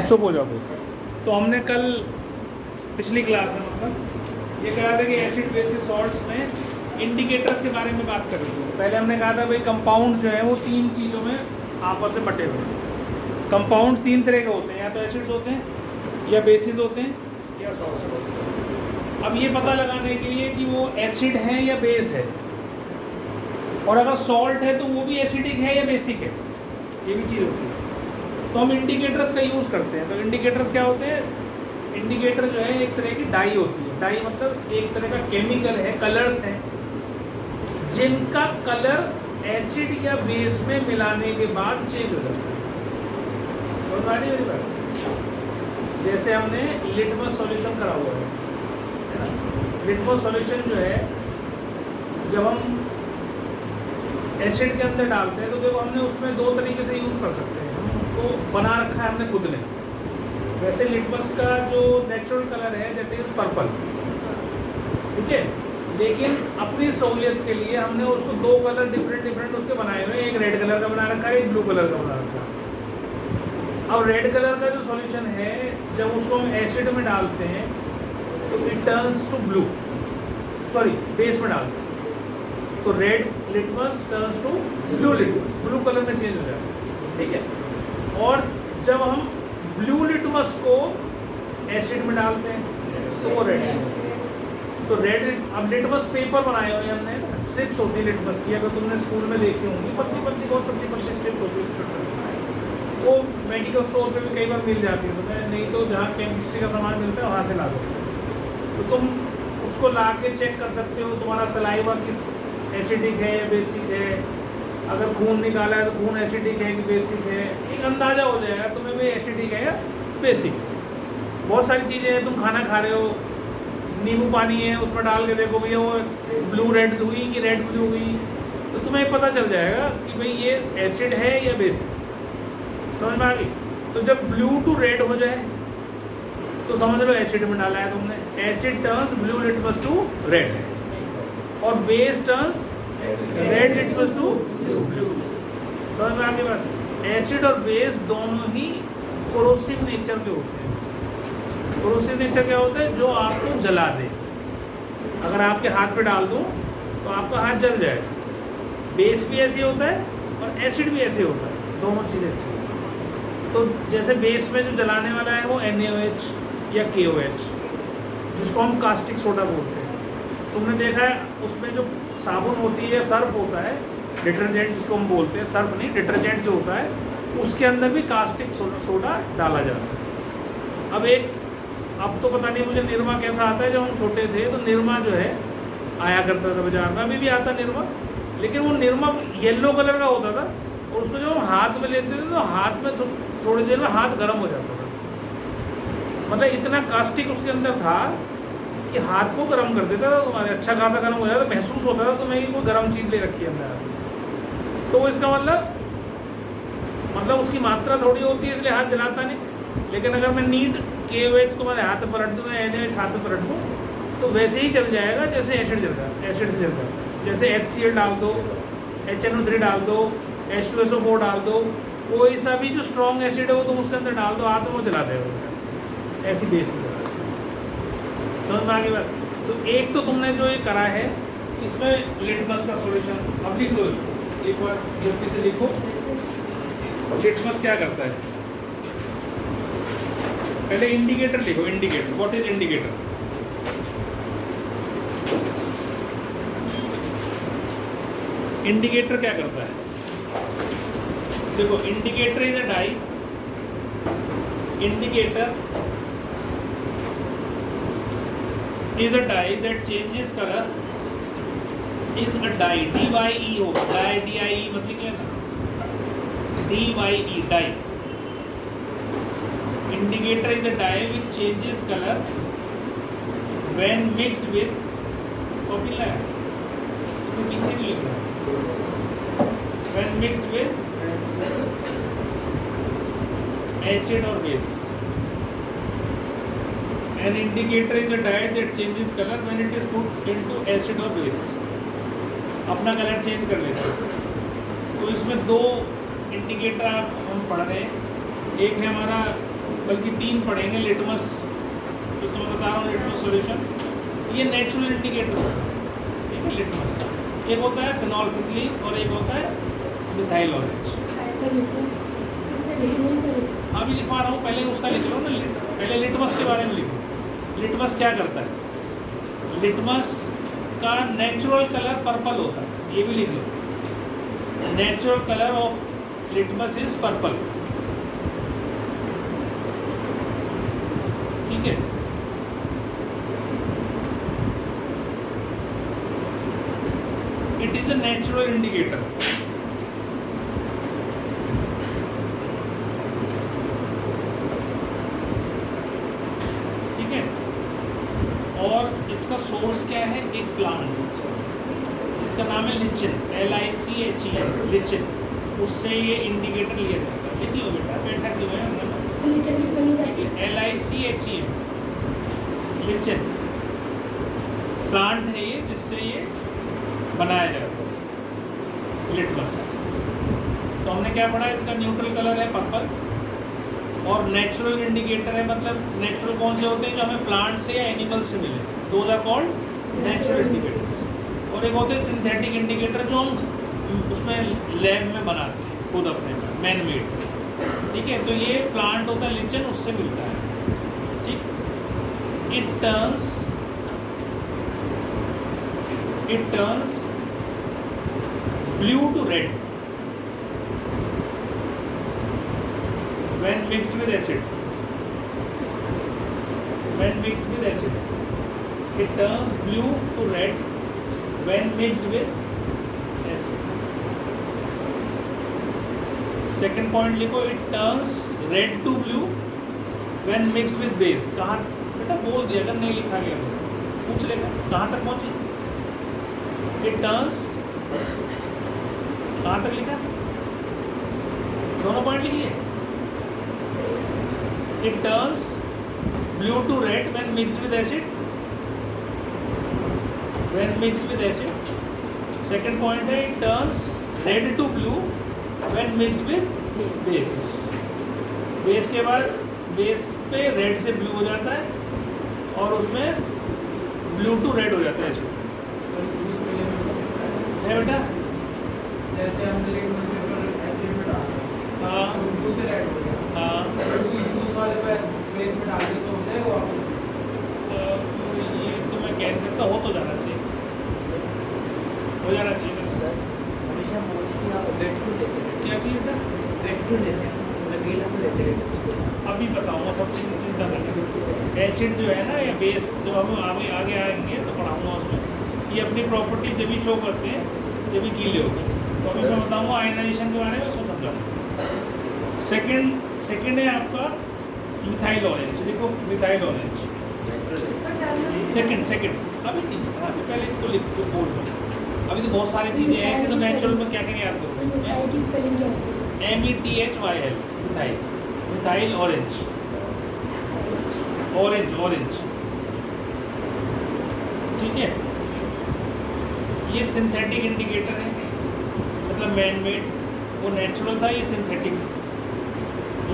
चुप हो जाओ। तो हमने कल पिछली क्लास में मतलब ये कहा था कि एसिड बेसिस सॉल्ट्स में इंडिकेटर्स के बारे में बात कर रहे थे। पहले हमने कहा था भाई कंपाउंड जो है वो तीन चीज़ों में आपस में बटे हुए हैं। कंपाउंड तीन तरह के होते हैं, या तो एसिड्स होते हैं, या बेसिस होते हैं, या सॉल्ट्स होते हैं। अब ये पता लगाने के लिए कि वो एसिड है या बेस है, और अगर सॉल्ट है तो वो भी एसिडिक है या बेसिक है, ये भी चीज़ होती है। तो हम इंडिकेटर्स का यूज़ करते हैं। तो इंडिकेटर्स क्या होते हैं? इंडिकेटर जो है एक तरह की डाई होती है। डाई मतलब एक तरह का केमिकल है, कलर्स हैं जिनका कलर एसिड या बेस में मिलाने के बाद चेंज हो जाता है। समझ आ रही है मेरी बात? जैसे हमने लिटमस सॉल्यूशन करा हुआ है ना। लिटमस सॉल्यूशन जो है जब हम एसिड के अंदर डालते हैं तो देखो हमने उसमें दो तरीके से यूज़ कर सकते हैं। हम उसको बना रखा है हमने खुद ने। वैसे लिटमस का जो नेचुरल कलर है दैट इज़ पर्पल, ठीक है। लेकिन अपनी सहूलियत के लिए हमने उसको दो कलर डिफरेंट उसके बनाए हुए हैं। एक रेड कलर का बना रखा है, एक ब्लू कलर का बना रखा है। अब रेड कलर का जो सॉल्यूशन है जब उसको हम एसिड में डालते हैं तो it turns to blue, sorry base में डालते हैं तो red litmus turns to blue litmus, blue colour में चेंज हो जाता है, ठीक है। और जब हम ब्लू लिटमस को एसिड में डालते हैं तो वो रेड है। तो रेड, अब लिटमस पेपर बनाए हुए हमने, स्ट्रिप्स होती है लिटमस की, अगर तुमने स्कूल में देखी होंगी, पतली पतली बहुत पतली पतली स्ट्रिप्स होती है छोटी छोटी। वो मेडिकल स्टोर पे भी कई बार मिल जाती है तुम्हें, नहीं तो जहाँ केमिस्ट्री का सामान मिलता है वहाँ से ला सकते हो। तो तुम उसको ला के चेक कर सकते हो तुम्हारा सलाइवा किस एसिडिक है या बेसिक है। अगर खून निकाला है तो खून एसिडिक है कि बेसिक है, एक अंदाज़ा हो जाएगा तुम्हें भी एसिडिक है या बेसिक है। बहुत सारी चीज़ें हैं, तुम खाना खा रहे हो, नींबू पानी है, उसमें डाल के देखो भैया वो ब्लू रेड हुई कि रेड ब्लू हुई, तो तुम्हें पता चल जाएगा कि भाई ये एसिड है या बेसिक। समझ में आ गई? तो जब ब्लू टू रेड हो जाए तो समझ लो एसिड में डाला है तुमने। Acid turns blue litmus to red और base turns red litmus to blue. समझ में आ गई बात? एसिड और बेस दोनों ही कोरोसिव नेचर के होते हैं। कोरोसिव नेचर क्या होता है? जो आपको जला दे। अगर आपके हाथ पे डाल दूं तो आपका हाथ जल जाएगा। बेस भी ऐसे होता है और एसिड भी ऐसे होता है, दोनों चीज़ें ऐसी होती हैं। तो जैसे बेस में जो जलाने वाला है वो NaOH या KOH, जिसको हम कास्टिक सोडा बोलते हैं। तुमने देखा है उसमें जो साबुन होती है, सर्फ होता है, डिटर्जेंट जिसको हम बोलते हैं, सर्फ नहीं डिटर्जेंट जो होता है, उसके अंदर भी कास्टिक सोडा डाला जाता है। अब तो पता नहीं मुझे निरमा कैसा आता है। जब हम छोटे थे तो निरमा जो है आया करता था बाजार में, अभी भी आता निरमा, लेकिन वो निरमा येलो कलर का होता था और उसको जब हम हाथ में लेते थे तो हाथ में थोड़ी देर में हाथ गर्म हो जाता था। मतलब इतना कास्टिक उसके अंदर था कि हाथ को गर्म कर देता था तुम्हारे, अच्छा खासा गर्म हो जाता, महसूस होता था तुम्हें कि कोई गर्म चीज़ ले रखी है अंदर। तो इसका मतलब उसकी मात्रा थोड़ी होती है इसलिए हाथ जलाता नहीं। लेकिन अगर मैं नीट KOH तुम्हारे हाथ में पलट दूँ या NaOH हाथ में पलट दूँ तो वैसे ही चल जाएगा जैसे एसिड जल रहा है, एसिड से जल रहा है। जैसे HCl डाल दो, HNO3 डाल दो, H2SO4 डाल दो, कोई सा भी जो स्ट्रॉन्ग एसिड है वो तुम उसके अंदर डाल दो, हाथ में वो जला देगा, ऐसी बेस में जला। समझ में आ गई बात? तो एक तो तुमने जो ये करा है इसमें लिटमस का सॉल्यूशन, अब लिख लो इसको एक बार जल्दी से लिखो। लिटमस क्या करता है? पहले इंडिकेटर लिखो। Indicator, what is indicator? Indicator क्या करता है? देखो indicator is a dye. Indicator is a dye that changes color, is a dye, DYE होगा, dye DIE मतलब क्या है? DYE dye. Indicator is a dye which changes color when mixed with, copy लाया इसमें पीछे भी लिख रहा है, when mixed with acid or base. An indicator is a dye that changes color when it is put into acid or base. अपना colour change कर लेते हैं। तो इसमें दो इंडिकेटर हम पढ़ रहे हैं। एक है हमारा बल्कि 3 पढ़ेंगे। लिटमस जो तो मैं बता रहा हूँ, लिटमस सॉल्यूशन ये नेचुरल इंडिकेटर होता है, ठीक है। लिटमस एक होता है फिनोल्फिथलीन और एक होता है मिथाइल ऑरेंज। अभी लिखवा रहा हूँ, पहले उसका लिख लो ना, पहले लिटमस के बारे में लिखो। लिटमस क्या करता है? लिटमस का नेचुरल कलर पर्पल होता है, ये भी लिख लो। Natural colour of litmus is purple, ठीक है। It is a natural indicator. ठीक है, और इसका सोर्स क्या है? एक प्लांट, इसका नाम है लिचिन, LICHEN, लिचिन। उससे ये इंडिकेटर लिया जाता है। लिख लो बेटा, बैठा क्यों है? LICHEN, लिचिन प्लांट है ये, जिससे ये बनाया जाता है लिटमस। तो हमने क्या पढ़ा? इसका न्यूट्रल कलर है पर्पल, और नेचुरल इंडिकेटर है, मतलब नेचुरल कौन से होते हैं? जो हमें प्लांट से या एनिमल से मिले, those are called natural indicators. और एक होते हैं सिंथेटिक इंडिकेटर, जो हम उसमें लैब में बनाते हैं खुद अपने मैन मेड, ठीक है। तो ये प्लांट होता है लिचन, उससे मिलता है, ठीक। It turns blue to red when mixed with acid. When mixed with acid, it turns blue to red when mixed with acid. Second point लिखो, it turns red to blue when mixed with base. कहाँ बेटा बोल दिया, अगर नहीं लिखा गया तो पूछ लेगा कहाँ तक पहुँची। It turns, कहाँ तक लिखा? दोनों पॉइंट लिखिए। It turns blue to red when mixed with acid. When mixed with acid. Second point है, it turns red to blue when mixed with base. Base के बाद base पे red से blue हो जाता है और उसमें blue to red हो जाता है। है बेटा, जैसे हमने लिटमस पेपर एसिड में डाला, हाँ तो ब्लू से रेड हो गया, हाँ, उसी यूज वाले पे बेस में डाल दिया तो हो जाएगा। ये तो मैं कह नहीं सकता, हो तो जाना चाहिए, हो जाना चाहिए। सर हमेशा मोस्टली आप रेड टू लेते हैं, क्या चाहिए बेटा? रेड टू लेते हैं, रंगीला को लेते हैं। अभी बताऊँगा सब चीज़, चिंता करना। एसिड जो है ना, या बेस जो हम आगे आगे आएंगे तो पढ़ाऊँगा उसमें, ये अपनी प्रॉपर्टी जब भी शो करते हैं जब भी गीले होते हैं। तो अभी मैं बताऊँगा आयनाइजेशन के बारे में, उसको समझाऊँगा। सेकंड है आपका मिथाइल ऑरेंज। देखो मिथाइल ऑरेंज सेकंड अभी नहीं, अभी पहले इसको लिख जो बोल रहा हूँ। अभी तो बहुत सारी चीज़ें हैं ऐसे, तो नेचुरल में क्या क्या याद करोगे? METHYL, methyl, methyl orange, orange, ठीक है। ये सिंथेटिक इंडिकेटर है, मतलब मैन मेड। वो नेचुरल था, ये सिंथेटिक।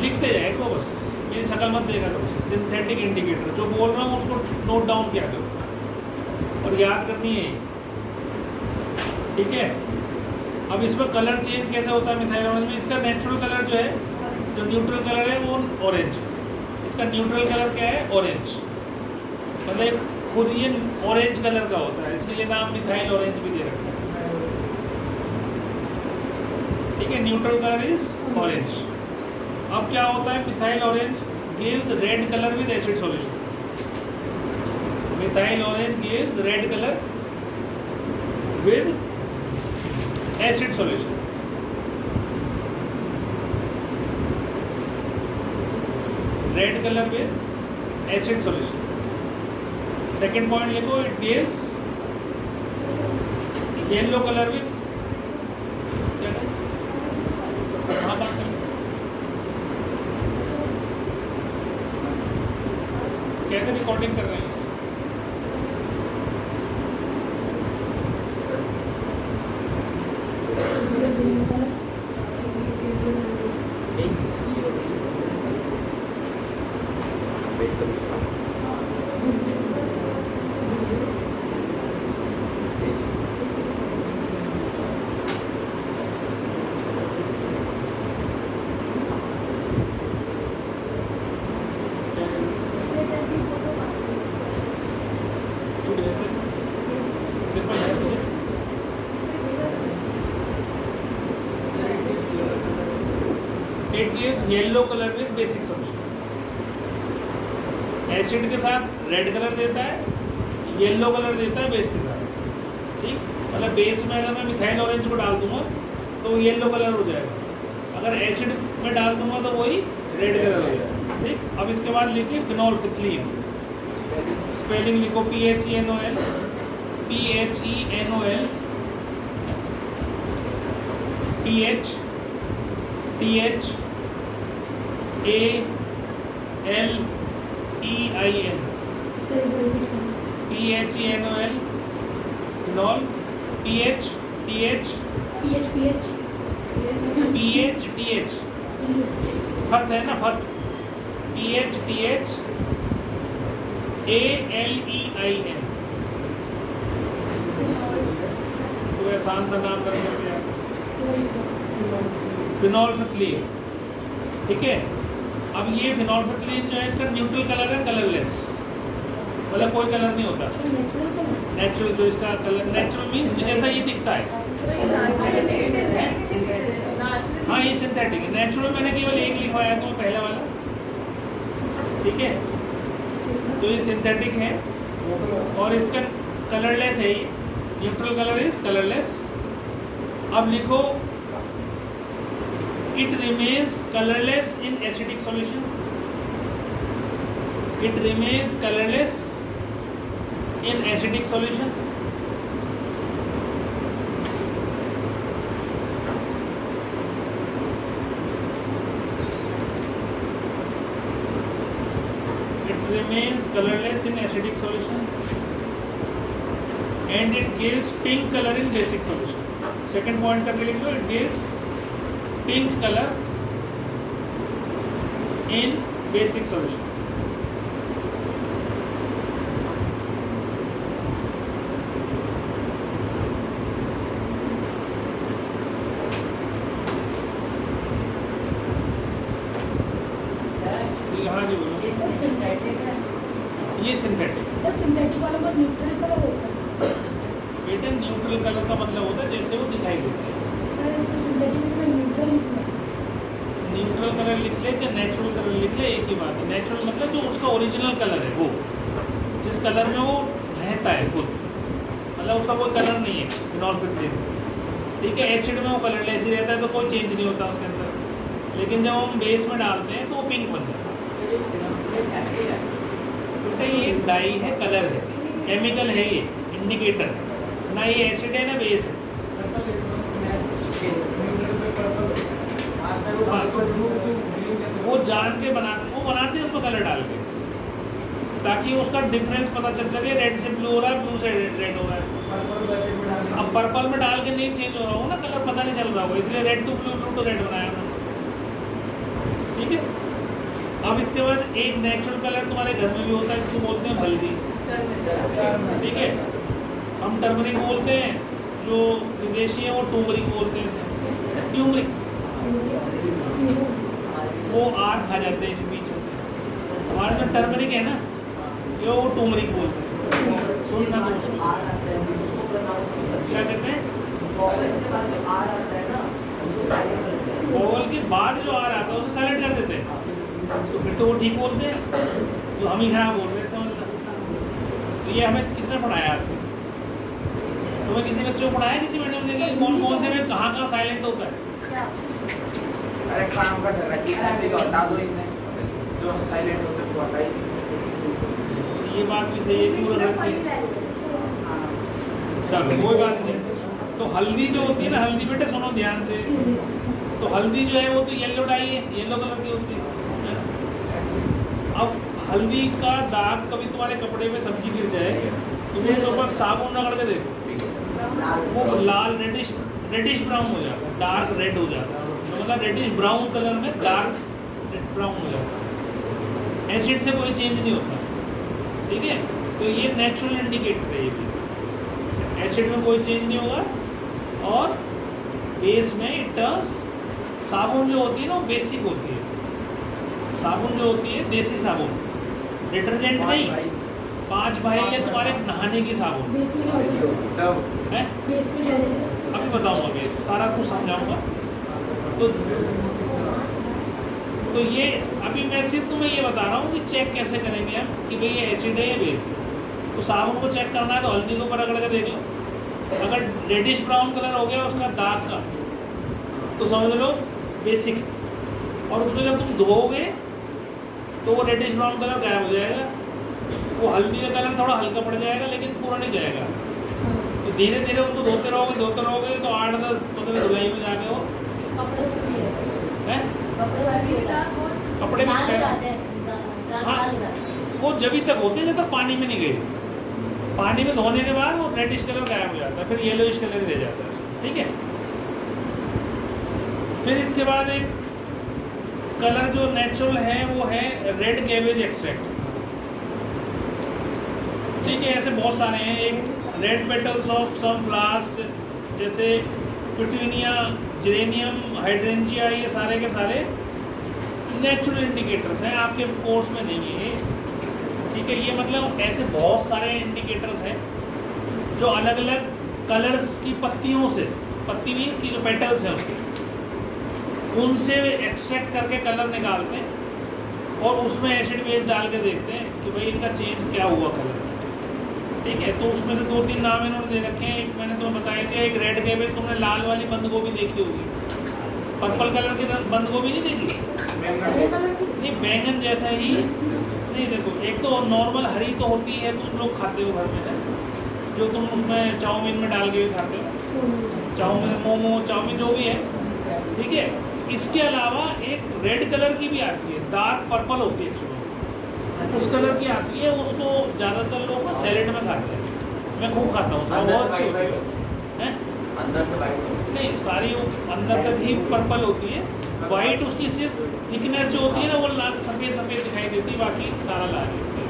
लिखते जाएगा बस, मेरी शक्ल मत देखा करो। सिंथेटिक इंडिकेटर जो बोल रहा हूँ उसको नोट डाउन किया करो और याद करनी है, ठीक है। अब इसमें कलर चेंज कैसे होता है मिथाइल ऑरेंज में? इसका नेचुरल कलर जो है, जो न्यूट्रल कलर है वो ऑरेंज, इसका न्यूट्रल कलर क्या है? ऑरेंज। मतलब खुद ये ऑरेंज कलर का होता है, इसलिए नाम मिथाइल ऑरेंज भी दे रखा है, ठीक है। Neutral colour is orange. अब क्या होता है? Methyl orange gives red colour with acid solution. Methyl orange gives red colour with acid solution. Red colour with acid solution. Second point लिखो, it gives yellow colour with, क्या है? हाँ बात करें, कहते रिकॉर्डिंग कर रहे हैं। Base solution It gives yellow color with basic solution. Acid के साथ रेड कलर देता है, येलो कलर देता है बेस के साथ. ठीक, मतलब बेस में अगर मैं मिथाइल ऑरेंज को डाल दूंगा तो वो येलो कलर हो जाएगा. अगर एसिड में डाल दूंगा तो वही रेड कलर हो जाएगा. ठीक, अब इसके बाद लिखिए फिनोल्फिथलीन. स्पेलिंग लिखो PHENOL, PHENOL, PH TH ALEIN, PHENOL, phenol, PHTH, फत है ना, फत, PHTH ALEIN. तो आसान सा नाम कर सकते हैं फिनोल्फिथलीन. ठीक है, अब ये फिनोल्फिथलीन जो है इसका न्यूट्रल कलर है, कलरलेस, मतलब कोई कलर नहीं होता. नेचुरल जो इसका कलर, नेचुरल मीन्स जैसा ये दिखता है. हाँ, ये सिंथेटिक है. नेचुरल मैंने केवल एक लिखवाया तो पहला वाला. ठीक है, तो ये सिंथेटिक है और इसका कलरलेस है. ये न्यूट्रल कलर इज कलरलेस. अब लिखो it remains colourless in acidic solution. It remains colourless in acidic solution. Remains colorless in acidic solution and it gives pink color in basic solution. Second point करके लिख लो, it gives pink color in basic solution. हाँ जी बोलो. ये synthetic. Synthetic वालों का neutral colour होता है. बेटा न्यूट्रल कलर का मतलब होता है जैसे वो दिखाई देते हैं. तो सिंथेटिक में न्यूट्रल लिखना है. न्यूट्रल कलर लिख ले चाहे नेचुरल कलर लिख ले, एक ही बात है. नेचुरल मतलब जो उसका ओरिजिनल कलर है, वो जिस कलर में वो रहता है खुद, मतलब उसका कोई कलर नहीं है फिनोल्फिथलीन. ठीक है, एसिड में वो कलरलेस ही रहता है तो कोई चेंज नहीं होता उसके अंदर. लेकिन जब हम बेस में डालते हैं तो वो पिंक बन जाता है. बेटा ये एक डाई है, कलर है, केमिकल है, ये इंडिकेटर ना. ये एसिड है ना बेस है. वो जान के बनाते हैं उसमें कलर डाल के, ताकि उसका डिफरेंस पता चल सके. रेड से ब्लू हो रहा है, ब्लू से रेड हो रहा है. अब पर्पल में डाल के नहीं चेंज हो रहा हो ना कलर, पता नहीं चल रहा हो, इसलिए red to blue, blue to red बनाया था. ठीक है, अब इसके बाद एक नेचुरल कलर तुम्हारे घर में भी होता है, इसको बोलते हैं हल्दी. ठीक है, हम टर्मरिक बोलते हैं, जो विदेशी है वो टूमरिक बोलते हैं इसे. ट्यूमरिक वो आर खा जाते हैं इस पीछे से. हमारा जो टर्मरिक है ना, ये वो टूमरिक बोलते हैं. सुनना तो उसको क्या कहते हैं, वोवल के बाद जो आर आता है उसे साइलेंट कर देते हैं. तो फिर तो वो ठीक बोलते हैं, तो हम ही खराब बोल रहे हैं इसका मतलब. तो ये हमें किसने पढ़ाया आज तक? तुम्हें किसी बच्चे को पढ़ाया, किसी मैडम ने, कौन से में कहाँ साइलेंट होता है? अरे काम का हटा दो इतने जो साइलेंट होते हैं, हटा ही. ये बात भी सही है. चलो कोई बात नहीं. तो हल्दी जो होती है ना, हल्दी बेटे सुनो ध्यान से. तो हल्दी जो है वो तो येलो डाई है, येलो कलर की होती है. अब हल्दी का दाग कभी तुम्हारे कपड़े में सब्जी गिर जाए तो उसके ऊपर साबुन रगड़ के देखो, वो लाल रेडिश ब्राउन हो जाता है, डार्क रेड हो जाता है. तो मतलब रेडिश ब्राउन कलर में डार्क ब्राउन हो जाता है. एसिड से कोई चेंज नहीं होता, ठीक है। तो ये नेचुरल इंडिकेटर है, ये भी एसिड में कोई चेंज नहीं होगा। और बेस में इट टर्न्स, साबुन जो होती है ना वो बेसिक होती है, साबुन जो होती है देसी साबुन, डिटर्जेंट नहीं। 5 भाई है तुम्हारे नहाने की साबुन बेस में क्या होता है? है, बेस में क्या होता है? अभी बताऊंगा, बेस सारा कुछ समझाऊंगा। तो ये अभी मैं सिर्फ तुम्हें ये बता रहा हूँ कि चेक कैसे करेंगे हम कि भाई ये एसिड है या बेस है। तो साबुन को चेक करना है तो हल्दी के ऊपर रगड़ के देख लो, अगर रेडिश ब्राउन कलर हो गया उसका दाग का तो समझ लो बेसिक। और उसको जब तुम धोओगे तो वो रेडिश ब्राउन कलर गायब हो जाएगा, वो हल्दी का कलर थोड़ा हल्का पड़ जाएगा लेकिन पूरा नहीं जाएगा। तो धीरे धीरे उसको धोते रहोगे तो 8-10 मतलब धुलाई में जाके वो कपड़े भी है, है कपड़े वाली होता है, कपड़े में लाल हो क्या- जाते हैं, लाल हाँ। हो जाते हैं। वो जब तक होते हैं जब तक पानी में नहीं गए। पानी में धोने के बाद वो रेडिश कलर गायब हो जाता है, फिर येलोइश कलर ही रह जाता है, ठीक है। फिर इसके बाद एक कलर जो नेचुरल है वो है रेड कैबेज एक्सट्रैक्ट, ठीक है। ऐसे बहुत सारे हैं, एक red petals of some flowers जैसे पिटूनिया, जेरेनियम, हाइड्रेंजिया, ये सारे के सारे नेचुरल इंडिकेटर्स हैं, आपके कोर्स में नहीं है, ठीक है। ये मतलब ऐसे बहुत सारे इंडिकेटर्स हैं जो अलग अलग कलर्स की पत्तियों से, पत्ती मीन्स की जो पेटल्स हैं उसके, उनसे एक्सट्रैक्ट करके कलर निकालते हैं और उसमें एसिड बेस डाल के देखते हैं कि भाई इनका चेंज क्या हुआ कलर, ठीक है। तो उसमें से 2-3 नाम इन्होंने दे रखे हैं। एक मैंने तुम्हें बताया था, एक रेड कैबेज, तुमने लाल वाली बंद गोभी देखी होगी, पर्पल कलर की बंद गोभी नहीं देखी? नहीं, बैंगन जैसा ही नहीं। देखो एक तो नॉर्मल हरी तो होती है, तुम लोग खाते हो घर में है, जो तुम उसमें चाउमीन में डाल के भी खाते हो, चाउमीन, मोमो, चाउमीन जो भी है, ठीक है। इसके अलावा एक रेड कलर की भी आती है, डार्क पर्पल होती है एक्चुअली, उस कलर की आती है, उसको ज़्यादातर लोग ना सैलेड में खाते हैं, मैं खूब खाता हूँ, बहुत अच्छी होती है। अंदर से वाइट नहीं, सारी वो अंदर तक ही पर्पल होती है, वाइट उसकी सिर्फ थिकनेस जो होती है ना वो लाल सफ़ेद सफ़ेद दिखाई देती है, बाकी सारा लाल होती है,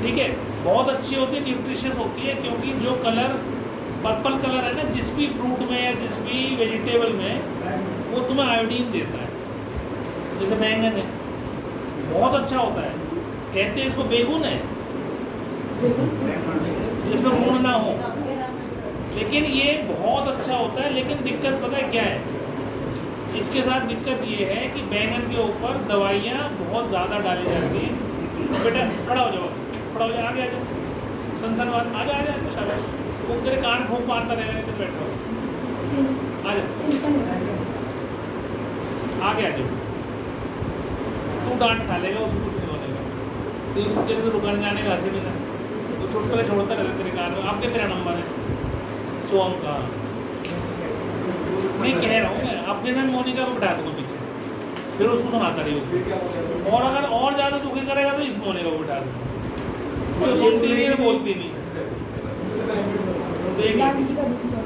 ठीक है। बहुत अच्छी होती है, न्यूट्रिशियस होती है, क्योंकि जो कलर पर्पल कलर है ना जिस भी फ्रूट में या जिस भी वेजिटेबल में, वो तुम्हें आयोडीन देता है। जैसे बैंगन है, बहुत अच्छा होता है, कहते हैं इसको बेगुन है जिसमें गुण ना हो, लेकिन ये बहुत अच्छा होता है। लेकिन दिक्कत पता है क्या है, इसके साथ दिक्कत ये है कि बैंगन के ऊपर दवाइयाँ बहुत ज़्यादा डाली जाती हैं। बेटा खड़ा हो जाओ, खड़ा हो जाओ, आगे आ जाओ, सनसनवाद आ जाओ, आ जाओ, शाबाश। वो तेरे कान फूंक मारता रहेगा, इधर बैठा हो, आ जाओ, आगे आ जाओ। तू डांट खा लेगा, उसको कुछ नहीं होने का, तो तेरे से दुकान जाने का हंसी भी ना, तो चुटकुले छोड़ता रहता तेरे कान में। आपके तेरा नंबर है सोम का, मैं कह रहा हूँ मैं, अब फिर मैं मोनिका को बिठा दूँगा पीछे, फिर उसको सुनाता रही होगी, और अगर और ज़्यादा दुखी करेगा तो इस मोनिका को बिठा दूँगा, जो सुनती नहीं है बोलती नहीं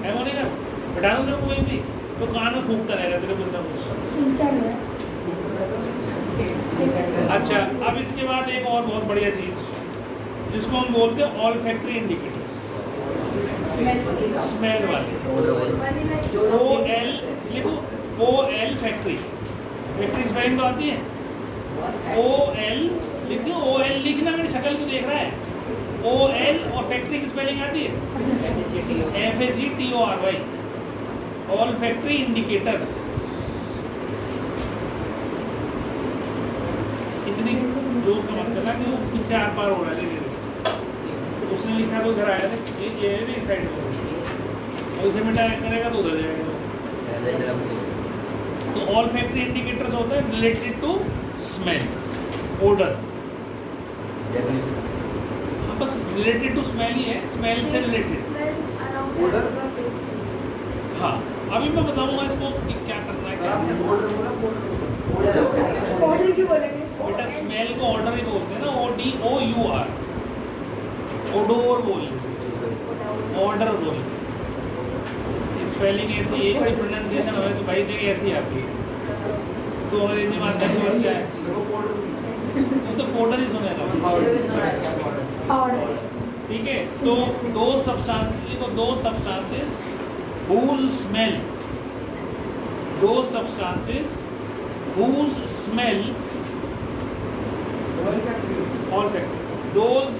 है मोनिका, बिठा दूँ तेरे को वहीं भी, तो कान में फूकता रहेगा तेरे को कुछ। अच्छा, अब इसके बाद एक और बहुत बढ़िया चीज़ जिसको हम बोलते हैं ऑल फैक्ट्री इंडिकेटर्स, स्मेल वाले। OL लिखो, OL फैक्ट्री, फैक्ट्री स्पेलिंग तो आती है, OL लिखो, OL लिखना, मेरी शक्ल को देख रहा है, OL और फैक्ट्री की स्पेलिंग आती है FACTORY, ऑल फैक्ट्री इंडिकेटर्स। इतनी जोर का मत चला कि वो पीछे आर पार हो रहा है, तो उसने लिखा तो उधर आया था, ये इस साइड में, और इसे मिटा करेगा तो उधर जाएगा। तो ऑल फैक्ट्री इंडिकेटर्स होते हैं रिलेटेड टू स्मेल, ओडर, बस रिलेटेड टू स्मेल ही है, स्मेल से रिलेटेड। हाँ, अभी मैं बताऊंगा इसको कि क्या करना है, क्या ऑर्डर क्यों बोलेंगे? बेटा स्मेल को ऑर्डर ही बोलते हैं ना, ODOUR, ओडोर बोल, ऑर्डर बोल, स्पेलिंग ऐसी एक से प्रोनाउंसिएशन हो तो भाई देखिए ऐसी आती है, तो अंग्रेजी माध्यम में बच्चा है तो पाउडर ही सुनेगा। Powder. ठीक है, तो दो सब्सटेंसेस लिखो, दो substances whose smell, those substances whose smell, olfactory, those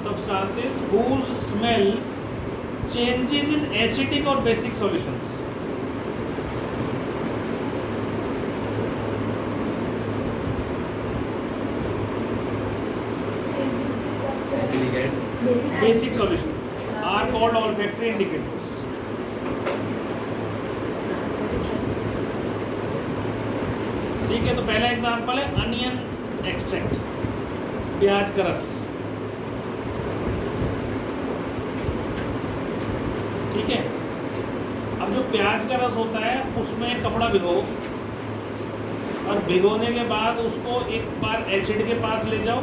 substances whose smell changes in acidic or basic solutions. Basic solution are called olfactory indicators. ठीक है, तो पहला एग्जांपल है अनियन एक्सट्रैक्ट, प्याज का रस। ठीक है, अब जो प्याज का रस होता है उसमें कपड़ा भिगो, और भिगोने के बाद उसको एक बार एसिड के पास ले जाओ,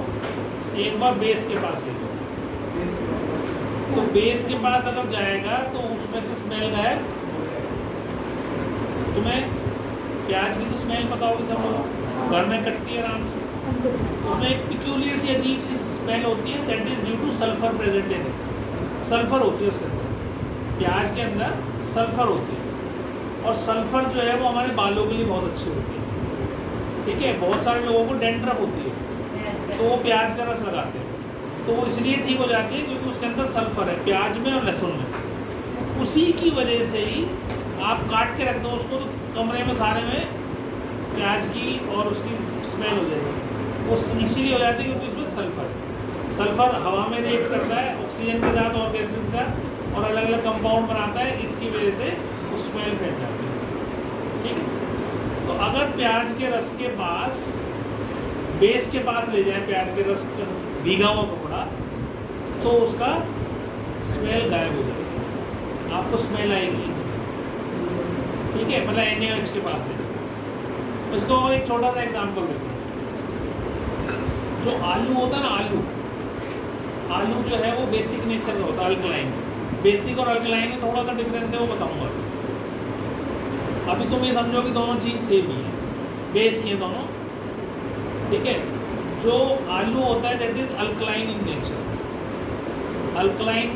एक बार बेस के पास ले जाओ। तो बेस के पास अगर जाएगा तो उसमें से स्मेल गायब। तुम्हें प्याज की तो स्मेल पता होगी सब लोग, घर में कटती है आराम से, उसमें एक पिक्यूलियर सी अजीब सी स्मेल होती है, that is due two sulphur present in it. Sulphur होती है उसके अंदर, प्याज के अंदर सल्फर होती है, और सल्फर जो है वो हमारे बालों के लिए बहुत अच्छी होती है। ठीक है, बहुत सारे लोगों को डेंड्रफ होती है तो वो प्याज का रस लगाते हैं, तो वो इसलिए ठीक हो जाती है क्योंकि उसके अंदर सल्फर है, प्याज में और लहसुन में। उसी की वजह से ही आप काट के रख दो उसको, तो कमरे में सारे में प्याज की और उसकी स्मेल हो जाएगी। वो इसीलिए हो जाती है क्योंकि उसमें सल्फर है। सल्फर हवा में रिएक्ट करता है ऑक्सीजन के साथ और गैसेस के साथ, और अलग अलग कंपाउंड बनाता है, इसकी वजह से वो स्मेल फैल जाती है। ठीक है, तो अगर प्याज के रस के पास, बेस के पास ले जाए प्याज के रस भीगा हुआ कपड़ा, तो उसका स्मेल गायब हो जाएगी, आपको स्मेल आएगी। ठीक है, मतलब NaOH के पास ले जाए। इसको और एक छोटा सा एग्जांपल देते हैं। जो आलू होता है ना, आलू जो है वो बेसिक नेचर का होता है, अल्कलाइन। बेसिक और अल्कलाइन में थोड़ा सा डिफरेंस है, वो बताऊंगा। अभी तुम ये समझो कि दोनों चीज़ सेम ही है, बेस ही है दोनों। ठीक है, जो आलू होता है that is alkaline in nature. Alkaline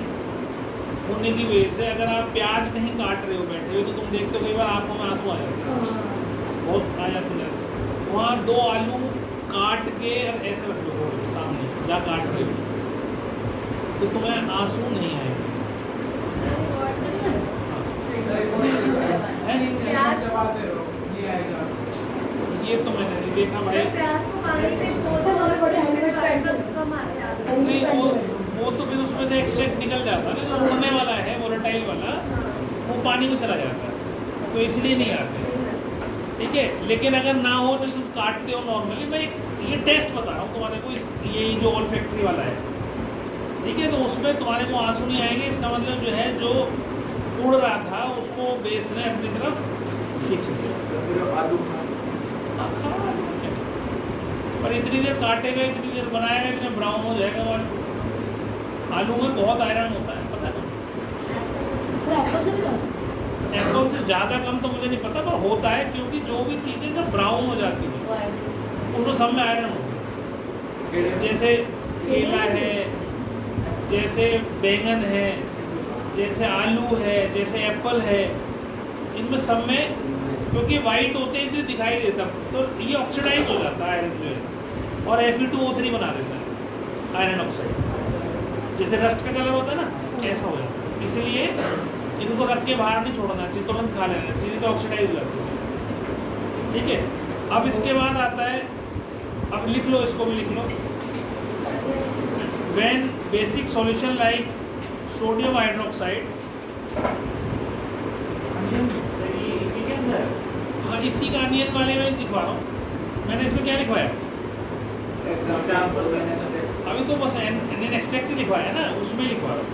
होने की वजह से अगर आप प्याज कहीं काट रहे हो बैठे हुए, तो तुम देखते हो कई बार आंखों में आंसू आ जाते हैं, बहुत आ जाते हैं। वहाँ दो आलू काट के और ऐसे रख लो रोड के सामने जहाँ काट रहे हो, तो तुम्हें आंसू नहीं आएंगे। ये तो मैंने नहीं देखा भाई। नहीं, वो तो फिर उसमें से एक्सट्रैक्ट निकल जाता है ना, जो उड़ने वाला है वोलेटाइल वाला, वो पानी में चला जाता है, तो इसलिए नहीं आते। ठीक है, लेकिन अगर ना हो तो तुम काटते हो नॉर्मली। मैं ये टेस्ट बता रहा हूँ तुम्हारे को, ये जो ऑल्फैक्टरी वाला है, ठीक है, तो उसमें तुम्हारे को आंसू नहीं आएंगे। इसका मतलब जो है जो उड़ रहा था उसको बेस ने अपनी तरफ खींच लिया। पर इतनी देर काटेगा, इतनी देर बनाएगा, इतने ब्राउन हो जाएगा वो। आलू में बहुत आयरन होता है, पता है? एप्पल से ज़्यादा कम तो मुझे नहीं पता, पर होता है, क्योंकि जो भी चीज़ें जब ब्राउन हो जाती है उसमें सब में आयरन होता है। जैसे केला है, जैसे बैंगन है, जैसे आलू है, जैसे एप्पल है, इनमें सब में, क्योंकि वाइट होते हैं इसलिए दिखाई देता, तो ये ऑक्सीडाइज हो जाता है आयरन जो है, और Fe2O3 बना देता है आयरन ऑक्साइड। जैसे रस्ट का कलर होता है ना, ऐसा हो जाता है। इसलिए इनको रख के बाहर नहीं छोड़ना चाहिए, तुरंत खा लेना चाहिए, तो ऑक्सीडाइज हो जाती है। ठीक है, अब इसके बाद आता है, अब लिख लो, इसको भी लिख लो। When basic solution like sodium hydroxide, हाँ इसी का अनियन वाले में लिखवा रहा हूँ मैंने। इसमें क्या लिखवाया अभी तो बस एनियन एक्सट्रैक्ट ही लिखवाया ना, उसमें लिखवा रहा हूँ।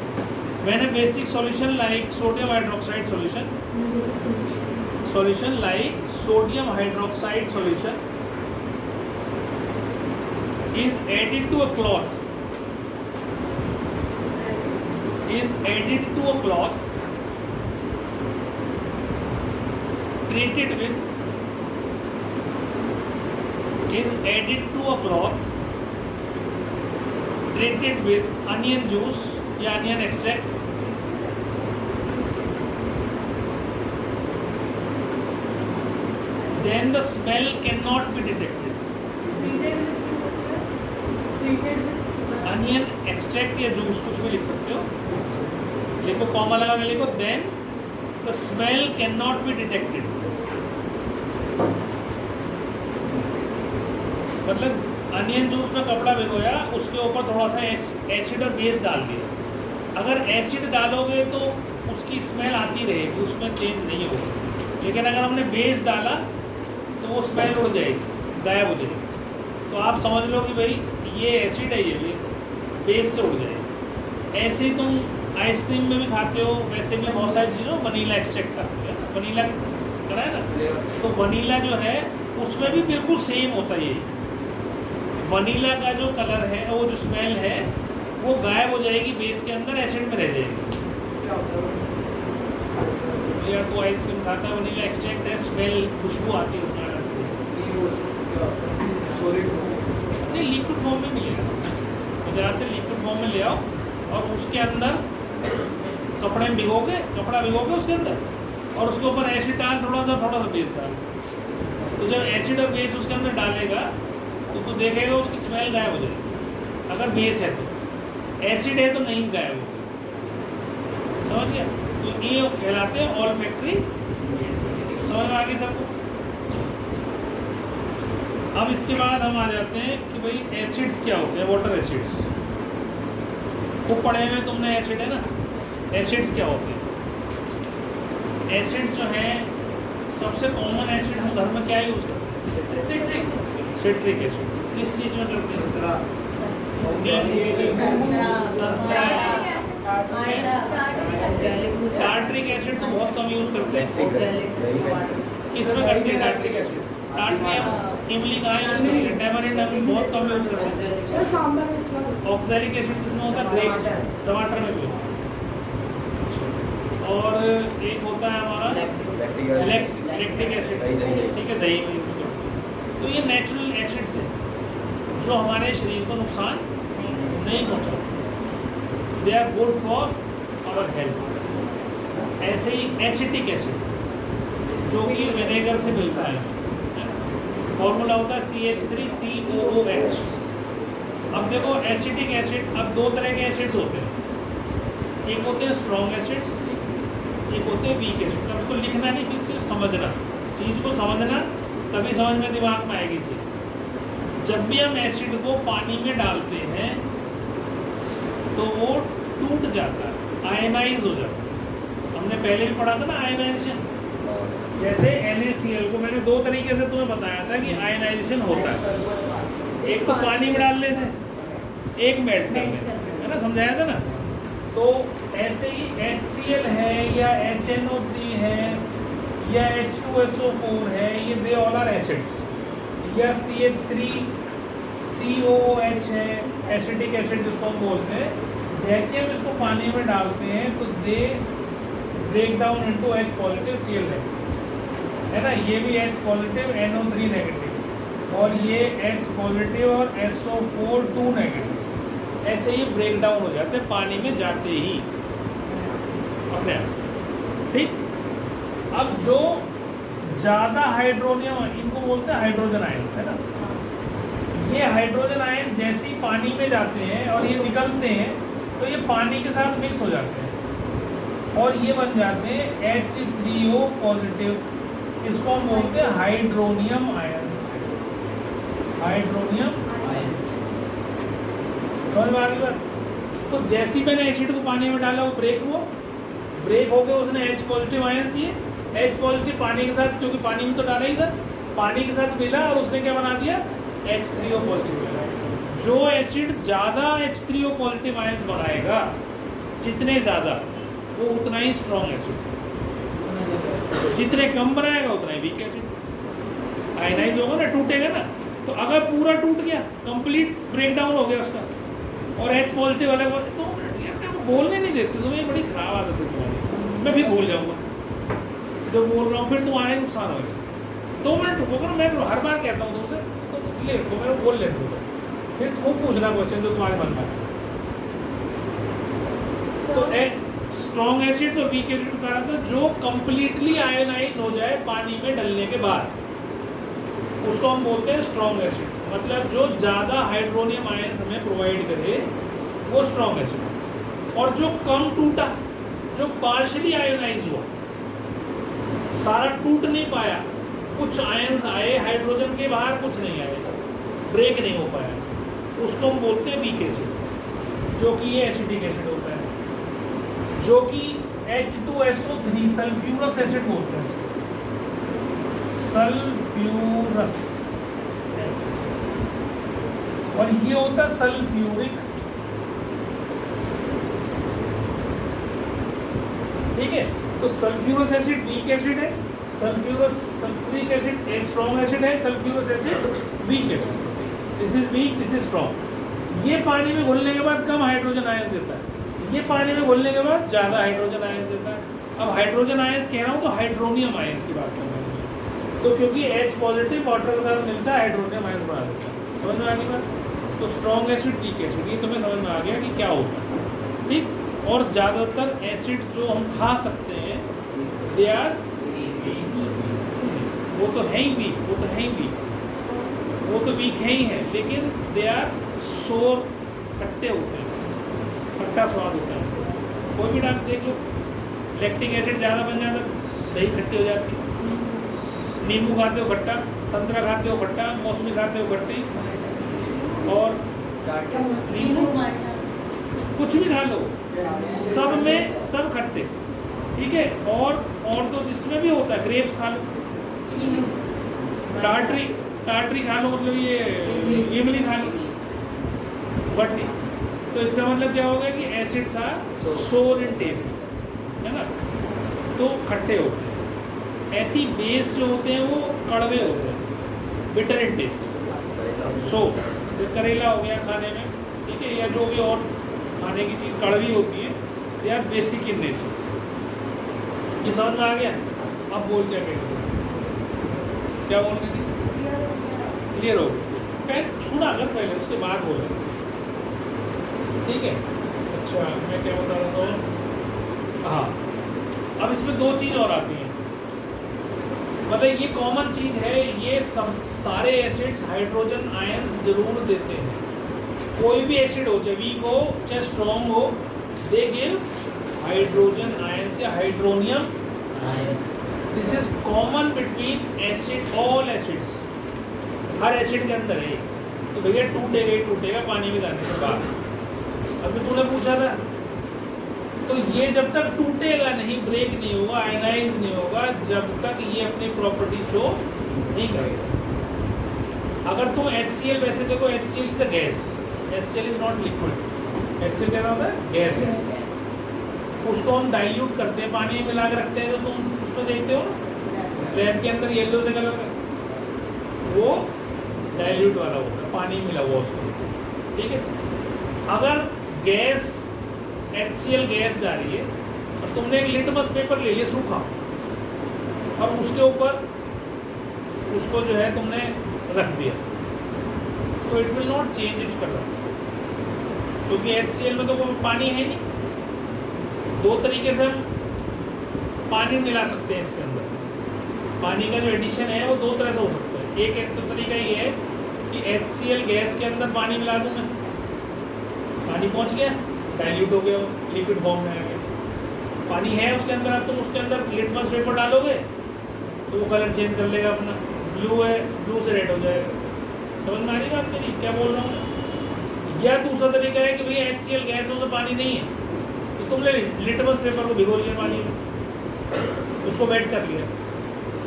When a basic solution like sodium hydroxide solution like sodium hydroxide solution is added to a cloth, treated with, is added to a cloth treated with onion juice या onion extract, then the smell cannot be detected. Onion extract या juice कुछ भी लिख सकते हो, लिखो comma लगा के लिखो, then the smell cannot be detected. मतलब अनियन जूस में कपड़ा भिगोया, उसके ऊपर थोड़ा सा एसिड और बेस डाल दिया। अगर एसिड डालोगे तो उसकी स्मेल आती रहेगी, उसमें चेंज नहीं होगा। लेकिन अगर हमने बेस डाला तो वो स्मेल उड़ जाएगी, गायब हो जाएगी। तो आप समझ लो कि भाई ये एसिड है, ये बेस से उड़ जाएगी। ऐसे ही तुम आइसक्रीम में भी खाते हो, वैसे भी बहुत सारी चीज़ों वनीला एक्सट्रैक्ट करते हो, वनीला करा है ना, तो वनीला जो है उसमें भी बिल्कुल सेम होता है। ये वनीला का जो कलर है, वो जो स्मेल है, वो गायब हो जाएगी बेस के अंदर, एसिड में रह जाएगी। यार तो आइसक्रीम खाता है, वनीला एक्सट्रैक्ट है, स्मेल खुशबू आती है उसमें, नहीं लिक्विड फॉर्म में मिलेगा, बाजार से लिक्विड फॉर्म में ले आओ और उसके अंदर कपड़े में भिगो के उसके अंदर, और उसके ऊपर एसिड डाल, थोड़ा सा बेस डाल। तो जब एसिड और बेस उसके अंदर डालेगा तो तू देखेगा उसकी स्मेल गायब हो जाएगी। अगर बेस है तो, एसिड है तो नहीं गायब होगी। समझ गया? तो ये कहलाते हैं ऑल्फैक्टरी। समझ में आ गई सबको? अब इसके बाद हम आ जाते हैं कि भाई एसिड्स क्या होते हैं, वाटर एसिड्स। खूब पढ़े हुए तुमने एसिड है ना, एसिड्स क्या होते हैं? एसिड जो है सबसे कॉमन एसिड हम घर में क्या यूज़ करते हैं? Citric acid. किस चीज़ में करते हैं? टार्ट्रिक एसिड तो बहुत कम यूज़ करते हैं। किसमें करते हैं टार्ट्रिक एसिड? टार्ट्रियम इमली का यूज़ करते हैं, टैमरिंड हम बहुत कम यूज़ करते हैं। ऑक्सैलिक एसिड किसमें होता है? ग्रेप्स, टमाटर में भी होता है। और एक होता है हमारा लैक्टिक एसिड, ठीक है, दही में यूज़ करते हैं। तो ये नेचुरल एसिड्स हैं जो हमारे शरीर को नुकसान नहीं पहुंचाते, they are good for our health. ऐसे ही एसिटिक एसिड जो कि विनेगर से मिलता है, फॉर्मूला होता है CH3COOH। अब देखो एसिटिक एसिड, अब दो तरह के एसिड्स होते हैं, एक होते हैं स्ट्रॉन्ग एसिड्स, एक होते हैं वीक एसिड। अब उसको लिखना नहीं, फिर सिर्फ समझना, चीज़ को समझना, तभी समझ में दिमाग में आएगी चीज़। जब भी हम एसिड को पानी में डालते हैं तो वो टूट जाता है, आयनाइज हो जाता है। हमने पहले भी पढ़ा था ना आयनाइजेशन। जैसे NaCl को मैंने दो तरीके से तुम्हें बताया था कि आयनाइजेशन होता है, एक तो पानी में डालने से, एक मेल्ट करने से, है ना, समझाया था ना। तो ऐसे ही HCl है या HNO3 है या H2SO4 है, ये दे ऑल आर एसिड्स। या CH3COOH है, एसिटिक एसिड जिसको हम बोलते हैं। जैसे हम इसको पानी में डालते हैं तो they break down into H positive Cl negative, है ना। ये भी H पॉजिटिव NO3 नेगेटिव, और ये H पॉजिटिव और SO4 2 नेगेटिव। ऐसे ही ब्रेक डाउन हो जाते हैं पानी में जाते ही अपने आप, ठीक। अब जो ज़्यादा हाइड्रोनियम, इनको बोलते हैं हाइड्रोजन आयंस, है ना। ये हाइड्रोजन आयंस जैसे ही पानी में जाते हैं और ये निकलते हैं तो ये पानी के साथ मिक्स हो जाते हैं और ये बन जाते हैं H3O पॉजिटिव। इसको हम बोलते हैं हाइड्रोनियम आयंस। हाइड्रोनियम आयंस, समझ में आ गई बात? तो जैसे ही मैंने एसिड को पानी में डाला वो ब्रेक हुआ, ब्रेक हो गया, उसने H पॉजिटिव आयंस दिए। H पॉजिटिव पानी के साथ, क्योंकि पानी में तो डाला ही था, पानी के साथ मिला और उसने क्या बना दिया? H3O positive. जो एसिड ज़्यादा H3O पॉजिटिव आयंस बनाएगा, जितने ज़्यादा वो उतना ही स्ट्रॉन्ग एसिड, जितने कम बनाएगा उतना ही वीक एसिड। आयनाइज होगा ना, टूटेगा ना। तो अगर पूरा टूट गया, कंप्लीट ब्रेक डाउन हो गया उसका, और H पॉजिटिव वाले को 2 मिनट यार मेरे को बोलने नहीं देते, तुम्हें बड़ी खराब आदत है तुम्हारी। मैं भी भूल जाऊँगा जब बोल रहा हूँ, फिर तुम्हारे नुकसान होगा। 2 मिनट रुको करो, मैं हर बार कहता हूँ तुमसे, बस ले रखो, मेरे को बोल लेते हो, फिर खूब पूछना क्वेश्चन जो तुम्हारे मन में। तो स्ट्रॉन्ग एसिड और वीक एसिड बता रहा था, जो कंप्लीटली आयनाइज हो जाए पानी में डलने के बाद उसको हम बोलते हैं स्ट्रॉन्ग एसिड। मतलब जो ज़्यादा हाइड्रोनियम आयंस हमें प्रोवाइड करे वो स्ट्रॉन्ग एसिड। और जो कम टूटा, जो पार्शली आयोनाइज हुआ, सारा टूट नहीं पाया, कुछ आयंस आए हाइड्रोजन के बाहर, कुछ नहीं आए, ब्रेक नहीं हो पाया, उसको हम बोलते हैं वीक एसिड, जो कि ये एसिडिक एसिड होता है, जो कि H2SO3 सल्फ्यूरस एसिड बोलते हैं इसको, सल्फ्यूरस एसिड। और ये होता है सल्फ्यूरिक, ठीक है। तो सल्फ्यूरस एसिड वीक एसिड है, सल्फ्यूरिक एसिड स्ट्रॉन्ग एसिड है, sulphurous acid weak acid. This is weak, this is strong. ये पानी में घुलने के बाद कम हाइड्रोजन आयंस देता है, ये पानी में घुलने के बाद ज़्यादा हाइड्रोजन आयंस देता है। अब हाइड्रोजन आयंस कह रहा हूँ तो हाइड्रोनियम आयंस की बात कर रहा हूँ, तो क्योंकि H पॉजिटिव वाटर के साथ मिलता है, हाइड्रोनियम आयंस बना देता है। समझ में आ गई बात? तो स्ट्रॉन्ग एसिड वीक एसिड ये तुम्हें समझ में आ गया कि क्या होता है, ठीक। और ज़्यादातर एसिड जो हम खा सकते हैं दे आर, वो तो है ही वीक, वो तो है ही वीक, वो तो वीक है ही है, लेकिन दे आर सोर, खट्टे होते हैं, खट्टा स्वाद होता है। कोई भी डाल देख लो, लैक्टिक एसिड ज़्यादा बन जाता, दही खट्टी हो जाती, नींबू खाते हो खट्टा, संतरा खाते हो खट्टा, मौसमी खाते हो खट्टी, और नींबू मारना, कुछ भी खा लो, सब में सब खट्टे, ठीक है। और तो जिसमें भी होता है, ग्रेप्स खा लो, टाटरी खा लो, मतलब ये इमली खा लो, बट्टी। तो इसका मतलब क्या होगा कि एसिड्स आर सोर इन टेस्ट, है ना, तो खट्टे होते हैं। ऐसी बेस जो होते हैं वो कड़वे होते हैं, बिटर इन टेस्ट। सो करेला हो गया खाने में, ठीक है, या जो भी और खाने की चीज़ कड़वी होती है, they are basic in nature. ये समझ में आ गया? अब बोल क्या कह रहे थे, क्या बोल रही थी? क्लियर हो गया? सुना कर पहले, उसके बाद बोला, ठीक है। अच्छा, मैं क्या बता रहा था? हाँ, अब इसमें दो चीज़ और आती हैं, मतलब ये कॉमन चीज़ है, ये सब सारे एसिड्स हाइड्रोजन आयंस जरूर देते हैं। कोई भी एसिड हो, चाहे वीक हो चाहे स्ट्रॉन्ग हो, दे गिव हाइड्रोजन आयंस या hydronium ions. This is common between acid, all acids, her acid के अंदर है। तो भैया टूटेगा ही टूटेगा पानी में जाने के बाद। अभी तूने पूछा था, तो ये जब तक टूटेगा नहीं, ब्रेक नहीं होगा, आयनाइज नहीं होगा, जब तक ये अपनी प्रॉपर्टी शो नहीं करेगा। अगर तुम HCl, वैसे देखो HCl is a gas, HCl is not liquid, HCl क्या होता है? गैस। उसको हम डाइल्यूट करते हैं, पानी में मिला के रखते हैं, तो तुम उसको देखते हो लैब के अंदर येलो से कलर का, वो डाइल्यूट वाला होता है, पानी मिला हुआ उसको, ठीक है। अगर गैस HCl गैस जा रही है और तुमने एक लिटमस पेपर ले लिया सूखा, और उसके ऊपर उसको जो है तुमने रख दिया, तो it will not change it colour, क्योंकि HCl में तो कोई पानी है नहीं। दो तरीके से हम पानी मिला सकते हैं इसके अंदर, पानी का जो एडिशन है वो दो तरह से हो सकता है। एक तो तरीका ये है कि HCl गैस के अंदर पानी मिला दूँ मैं, पानी पहुंच गया, डाइल्यूट हो गया, लिक्विड फॉर्म में आ गया, पानी है उसके अंदर, अब तुम उसके अंदर लिटमस पेपर डालोगे तो वो कलर चेंज कर लेगा अपना, ब्लू है, ब्लू से रेड हो जाएगा। समझ में आ रही बात मेरी, क्या बोल रहा हूँ मैं? या दूसरा तरीका है कि भैया HCl गैस है, उसमें पानी नहीं है, तो तुमने लिटमस पेपर को भिगो लिया पानी में, उसको वेट कर लिया,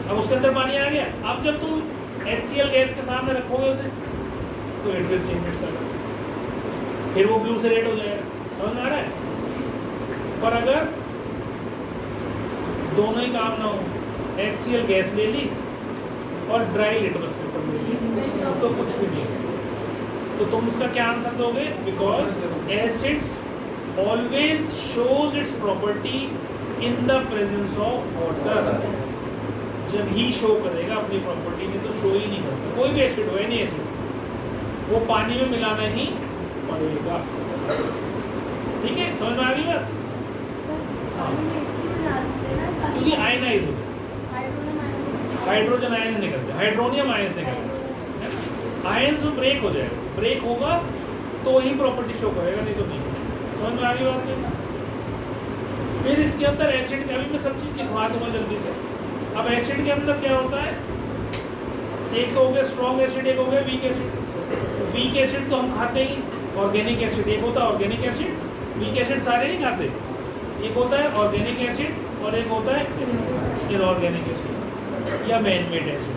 अब उसके अंदर पानी आ गया। अब जब तुम HCl गैस के सामने रखोगे उसे, तो it will change it colour, फिर वो ब्लू से रेड हो जाएगा। समझ में आ रहा है? पर अगर दोनों ही काम ना हो, HCl गैस ले ली और ड्राई लिटमस पेपर ले ली, तो कुछ भी नहीं है। तो तुम इसका क्या आंसर दोगे? Because acids always shows it's property in the presence of water. जब ही शो करेगा अपनी प्रॉपर्टी में, तो शो ही नहीं करता। कोई भी एसिड हो, एनी एसिड, वो पानी में मिलाना ही पड़ेगा। ठीक है, समझ में आ गई बात? पानी में इसलिए मिला देते हैं ना क्योंकि आयनाइज हो, हाइड्रोजन आयन निकलते, हाइड्रोनियम आयंस निकलते, आयंस में ब्रेक हो जाएगा, ब्रेक होगा तो ही प्रॉपर्टी शो करेगा, नहीं तो नहीं। समझ में आ गई बात नहीं? फिर इसके अंदर एसिड का भी मैं सब चीज़ लिखवा दूंगा जल्दी से। अब एसिड के अंदर क्या होता है, एक तो हो गया स्ट्रॉन्ग एसिड, एक हो गया वीक एसिड। वीक एसिड तो हम खाते ही, ऑर्गेनिक एसिड एक होता है ऑर्गेनिक एसिड, वीक एसिड सारे नहीं खाते, एक होता है ऑर्गेनिक एसिड और एक होता है इनऑर्गेनिक एसिड या मैन मेड एसिड।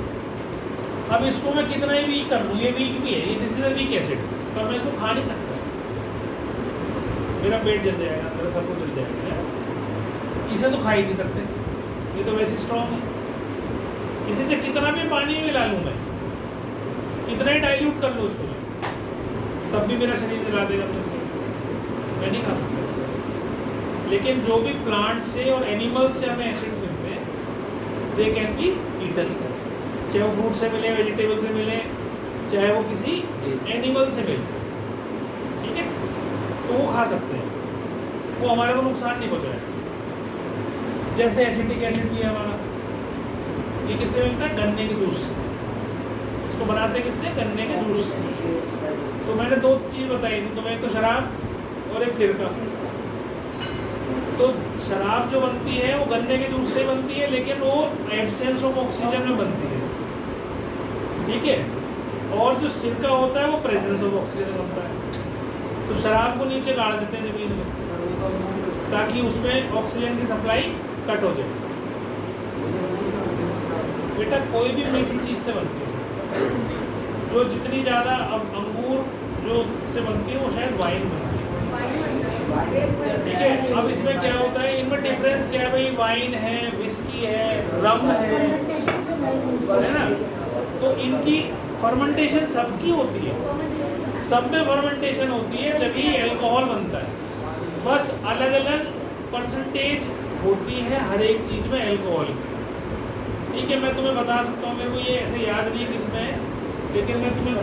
अब इसको मैं कितना ही वीक कर लूँ, ये वीक भी है, ये this is a weak acid, पर मैं इसको खा नहीं सकता, मेरा पेट जल जाएगा, मेरा सब कुछ जल जाएगा, इसे तो खा ही नहीं सकते, ये तो वैसे स्ट्रॉन्ग है। इसी से कितना भी पानी मिला लूँ मैं, कितना ही डाइल्यूट कर लूँ उसको, तब भी मेरा शरीर जला देगा अंदर से, मैं नहीं खा सकता इसको। लेकिन जो भी प्लांट से और एनिमल से हमें एसिड्स मिलते हैं, दे कैन बी ईटन, चाहे वो फ्रूट से मिले, वेजिटेबल से मिले, चाहे वो किसी एनिमल से मिले, ठीक है, तो वो खा सकते हैं, वो हमारे को नुकसान नहीं पहुँचाएगा। जैसे एसिटिक एसिड भी है हमारा, ये किससे मिलता है, गन्ने के जूस से, इसको बनाते किससे, गन्ने के जूस से। तो मैंने दो चीज़ बताई थी, तो मैं तो शराब और एक सिरका। तो शराब जो बनती है वो गन्ने के जूस से बनती है, लेकिन वो एब्सेंस ऑफ ऑक्सीजन में बनती है, ठीक है, और जो सिरका होता है वो प्रेजेंस ऑफ ऑक्सीजन में बनता है। तो शराब को नीचे गाड़ देते हैं जमीन में, ताकि उसमें ऑक्सीजन की सप्लाई कट हो जाए। बेटा कोई भी मीठी चीज़ से बनती है, जो जितनी ज़्यादा, अब अंगूर जो से बनती है वो शायद वाइन बनती है, ठीक है। अब इसमें क्या होता है, इनमें डिफरेंस क्या है भाई, वाइन है, विस्की है, रम है ना, तो इनकी फर्मेंटेशन सबकी होती है, सब में फर्मेंटेशन होती है, जब ये अल्कोहल बनता है, बस अलग अलग परसेंटेज होती है हर एक चीज़ में अल्कोहल, ठीक है। मैं तुम्हें बता सकता हूँ, मेरे को ये ऐसे याद नहीं किसमें है, लेकिन मैं तुम्हें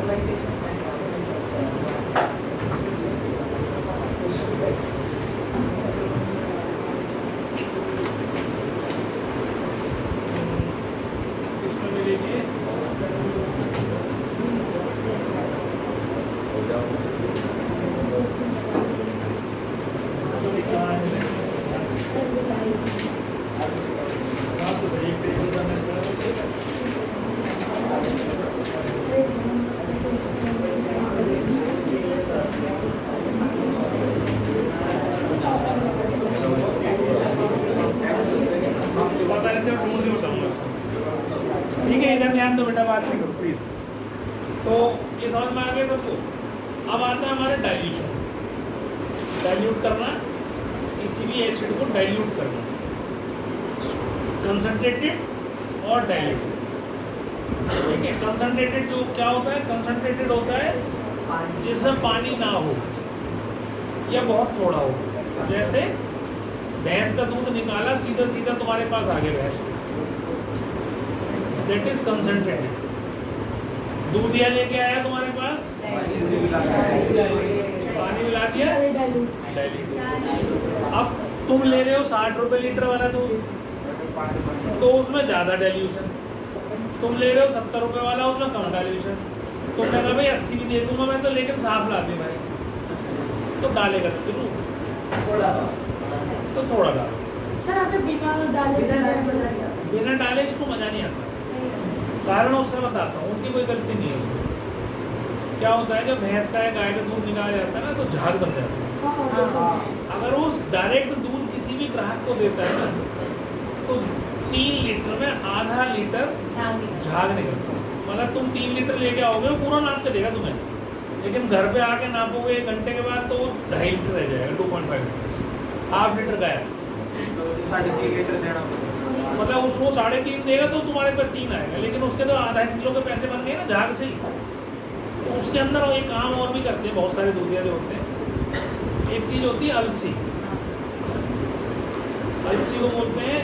ध्यान दो बेटा, बात नहीं करो प्लीज। तो ये समझ में आ गया सबको। अब आता है हमारा डाइल्यूशन, डाइल्यूट करना, किसी भी एसिड को डाइल्यूट करना, कंसंट्रेटेड और डाइल्यूटेड, ठीक है। कंसंट्रेटेड जो क्या होता है, कंसंट्रेटेड होता है जिसमें पानी ना हो या बहुत थोड़ा हो। जैसे भैंस का दूध निकाला, सीधा सीधा तुम्हारे पास आ गया भैंस से, दैट इज कंसंट्रेटेड। दूधिया लेके आया तुम्हारे पास, पानी मिला दिया, डाइल्यूट। अब तुम ले रहे हो 60 रुपये लीटर वाला दूध, तो उसमें ज़्यादा डाइल्यूशन। तुम ले रहे हो 70 रुपये वाला, उसमें कम डाइल्यूशन। तुम कह भाई 80 भी दे दूंगा मैं तो, लेकिन साफ ला दे भाई, तो डालेगा तो चलो तो थोड़ा डालो। सर अगर बिना डाले इसको मज़ा नहीं आता। कारण उसका बताता हूँ, उनकी कोई गलती नहीं है उसमें। क्या होता है, जब भैंस का या गाय का दूध निकाला जाता है ना, तो झाग बन जाता है। अगर वो डायरेक्ट दूध किसी भी ग्राहक को देता है ना, तो 3 लीटर में आधा लीटर झाग निकलता है। मतलब तुम 3 लीटर लेके आओगे, वो पूरा नाप के देगा तुम्हें, लेकिन घर पे आके नापोगे 1 घंटे के बाद तो 2.5 लीटर रह जाएगा, 2.5 लीटर, हाफ लीटर गायब। 3.5 लीटर देना, मतलब उसको 3.5 देगा तो तुम्हारे पास 3 आएगा, लेकिन उसके तो आधा किलो के पैसे बन गए ना झाग से ही। तो उसके अंदर एक काम और भी करते हैं बहुत सारे दूधिया जो होते हैं। एक चीज़ होती है अलसी, अलसी को बोलते हैं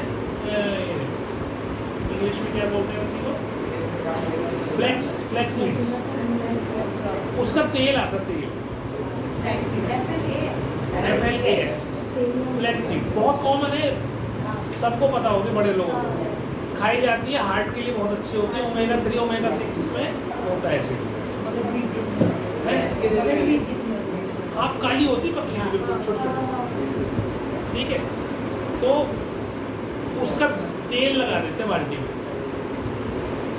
इंग्लिश में क्या बोलते हैं अलसी को, फ्लैक्स सीड्स। उसका तेल आता, तेल FLAX, फ्लैक्स सीड्स बहुत कॉमन है, सबको पता होगी, बड़े लोगों को खाई जाती है, हार्ट के लिए बहुत अच्छी होती है, ओमेगा 3 ओमेगा 6 इसमें होता है एसिड आप काली होती पतली सी बिल्कुल छोटी छोटी, ठीक है। तो उसका तेल लगा देते हैं बाल्टी में,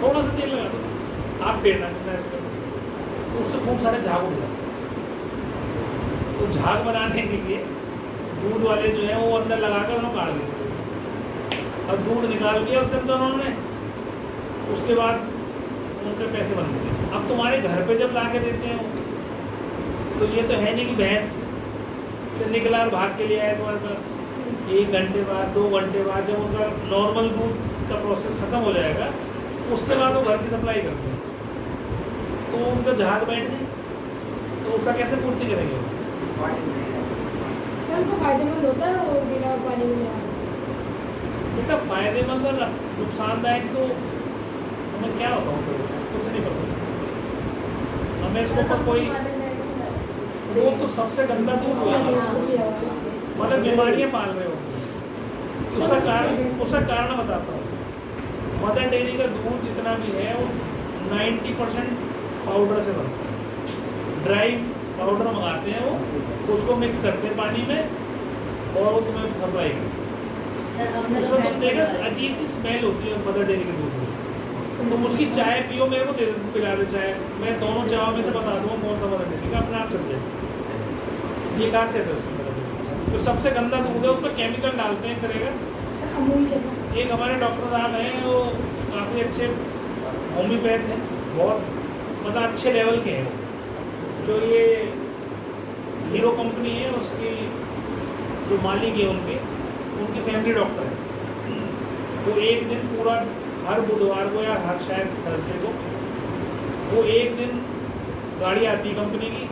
थोड़ा सा तेल लगा दो बस, आप पेड़ना कितना इसका, तो उससे खूब सारे झाग उड़ जाते हैं। तो झाग बनाने के लिए दूध वाले जो है वो अंदर लगा कर उन्होंने काट देते हैं, और दूध निकाल दिया उसके अंदर उन्होंने, उसके बाद उनके पैसे बन गए। अब तुम्हारे घर पे जब ला के देते हैं वो, तो ये तो है नहीं कि भैंस से निकला और भाग के लिए आया तुम्हारे पास, 1 घंटे बाद 2 घंटे बाद जब उनका नॉर्मल दूध का प्रोसेस ख़त्म हो जाएगा, उसके बाद वो घर की सप्लाई करते हैं, तो उनका जहाज बैठ जाए तो उसका कैसे पूर्ति करेंगे वो? उनको फायदेमंद होता है वो बिना पानी में? बेटा फायदेमंद और नुकसानदायक तो हमें क्या बताऊँ, कुछ नहीं पता हमें इसके ऊपर कोई। वो तो सबसे गंदा दूध हुआ, मतलब बीमारियाँ पाल रहे हो। उसका कारण बताता हूँ। मदर डेयरी का दूध जितना भी है वो 90% पाउडर से बनता है, ड्राई पाउडर मंगाते हैं वो, उसको मिक्स करते हैं पानी में और वो तुम्हें सप्लाई करते हैं। उसमें तुम देखा अजीब सी स्मेल होती है मदर डेयरी के दूध में। तुम उसकी चाय पियो, मेरे को पिला दो चाय, मैं दोनों चायों में से बता दूँगा कौन सा मदर डेयरी का, अपने आप चल जाए। ये खासियत है उसकी मदर डेयरी, तो सबसे गंदा दूध है, उसमें केमिकल डालते हैं करेगा। एक हमारे डॉक्टर साहब हैं, वो काफ़ी अच्छे होम्योपैथ हैं, बहुत मतलब अच्छे लेवल के हैं वो। जो ये हीरो कंपनी है उसकी जो मालिक है उनकी फैमिली डॉक्टर है। वो एक दिन पूरा हर बुधवार को या हर शायद थर्सडे को वो एक दिन गाड़ी आती है कंपनी की,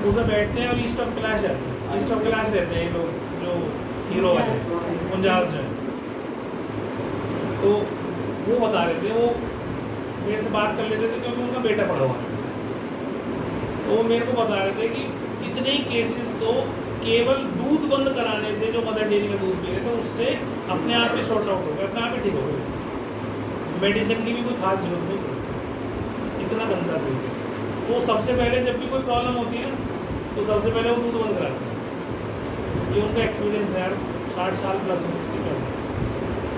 उसमें बैठते हैं और ईस्ट ऑफ कैलाश जाते हैं। ईस्ट ऑफ कैलाश रहते हैं ये लोग जो हीरो वाले पंजाब जो है। तो वो बता रहे थे, वो मेरे से बात कर लेते थे क्योंकि उनका बेटा पड़ा हुआ है। तो वो मेरे को बता रहे थे कि कितने केसेस तो केवल दूध बंद कराने से, जो मदर डेयरी का दूध पी रहे थे उससे अपने आप ही सॉर्ट आउट हो गए, अपने आप ही ठीक हो गए, मेडिसिन की भी कोई खास जरूरत नहीं पड़ी, इतना गंदा दूध है। तो सबसे पहले जब भी कोई प्रॉब्लम होती है ना, तो सबसे पहले वो दूध बंद कराते हैं। ये उनका एक्सपीरियंस है यार, 60 साल प्लस है, 60 प्लस है,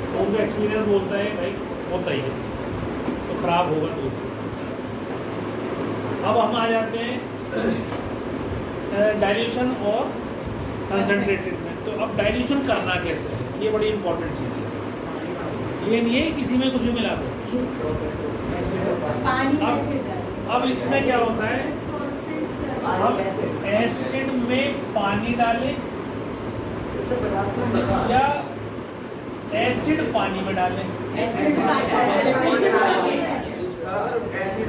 तो उनका एक्सपीरियंस बोलता है भाई होता ही है, तो ख़राब होगा दूध। अब हम आ जाते हैं डाइल्यूशन और कंसनट्रेटेड में। तो अब डाइल्यूशन करना कैसे है, ये बड़ी इंपॉर्टेंट चीज़ है। ये नहीं है किसी में कुछ भी मिला दो। अब इसमें क्या होता है, अब एसिड में पानी डालें या एसिड पानी में डालें? एसिड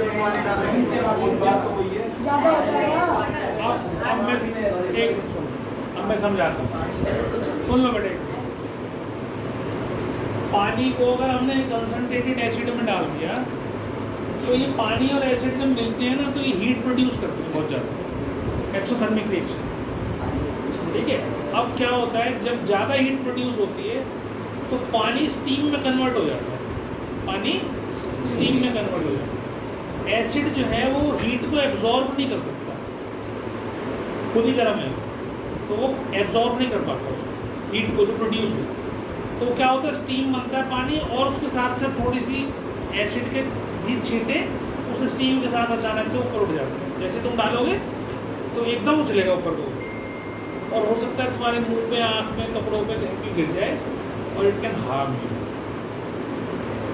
और पानी डालने नीचे वाली बात तो वही है। ज़्यादा हो जाएगा। अब मैं समझाता हूँ, सुन लो बेटे। पानी को अगर हमने कंसनट्रेटेड एसिड में डाल दिया तो ये पानी और एसिड जब मिलते हैं ना तो ये हीट प्रोड्यूस करते हैं बहुत ज़्यादा, एक्सोथर्मिक रिएक्शन, ठीक है। अब क्या होता है, जब ज़्यादा हीट प्रोड्यूस होती है तो पानी स्टीम में कन्वर्ट हो जाता है, पानी स्टीम में कन्वर्ट हो जाता है। एसिड जो है वो हीट को एब्जॉर्ब नहीं कर सकता, खुद ही गर्म है तो वो एब्जॉर्ब नहीं कर पाता उसको हीट को जो प्रोड्यूस हुई। तो क्या होता है, स्टीम बनता है पानी और उसके साथ साथ थोड़ी सी एसिड के भी छींटे उस स्टीम के साथ अचानक से ऊपर उठ जाते हैं। जैसे तुम डालोगे तो एकदम उछलेगा ऊपर को, और हो सकता है तुम्हारे मुंह पे, आँख में, कपड़ों पे कहीं भी गिर जाए और इट कैन हार्म यू।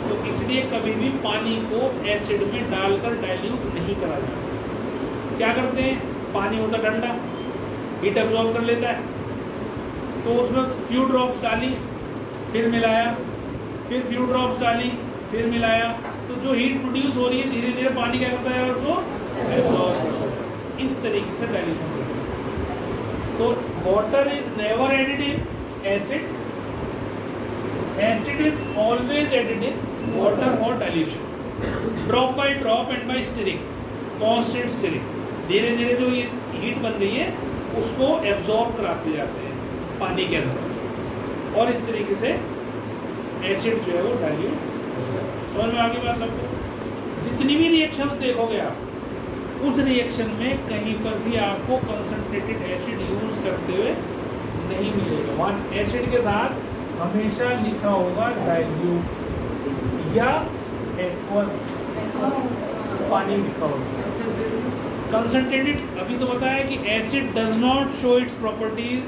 तो इसलिए कभी भी पानी को एसिड में डालकर डाइल्यूट नहीं करा जाता। क्या करते हैं, पानी होता ठंडा, हीट एब्जॉर्ब कर लेता है, तो उसमें फ्यू ड्रॉप्स डाली, फिर मिलाया, फिर फ्यू ड्रॉप्स डाली, फिर मिलाया, तो जो हीट प्रोड्यूस हो रही है धीरे धीरे पानी क्या करता है उसको एब्जॉर्ब करता है। इस तरीके से डाइल्यूशन करते हैं। तो water is never added in acid, acid is always added in water for dilution, drop by drop and by stirring, constant stirring. धीरे धीरे जो ये हीट बन रही है उसको एब्जॉर्ब कराते जाते हैं। पानी के अंदर, और इस तरीके से एसिड जो है वो डाइल्यूट। समझ में आ गई बात सबको? जितनी भी रिएक्शंस देखोगे आप, उस रिएक्शन में कहीं पर भी आपको कंसंट्रेटेड एसिड यूज करते हुए नहीं मिलेगा। वहाँ एसिड के साथ हमेशा लिखा होगा डाइल्यूट या एक्वस, पानी लिखा होगा। कंसंट्रेटेड अभी तो बताया कि acid does not show its properties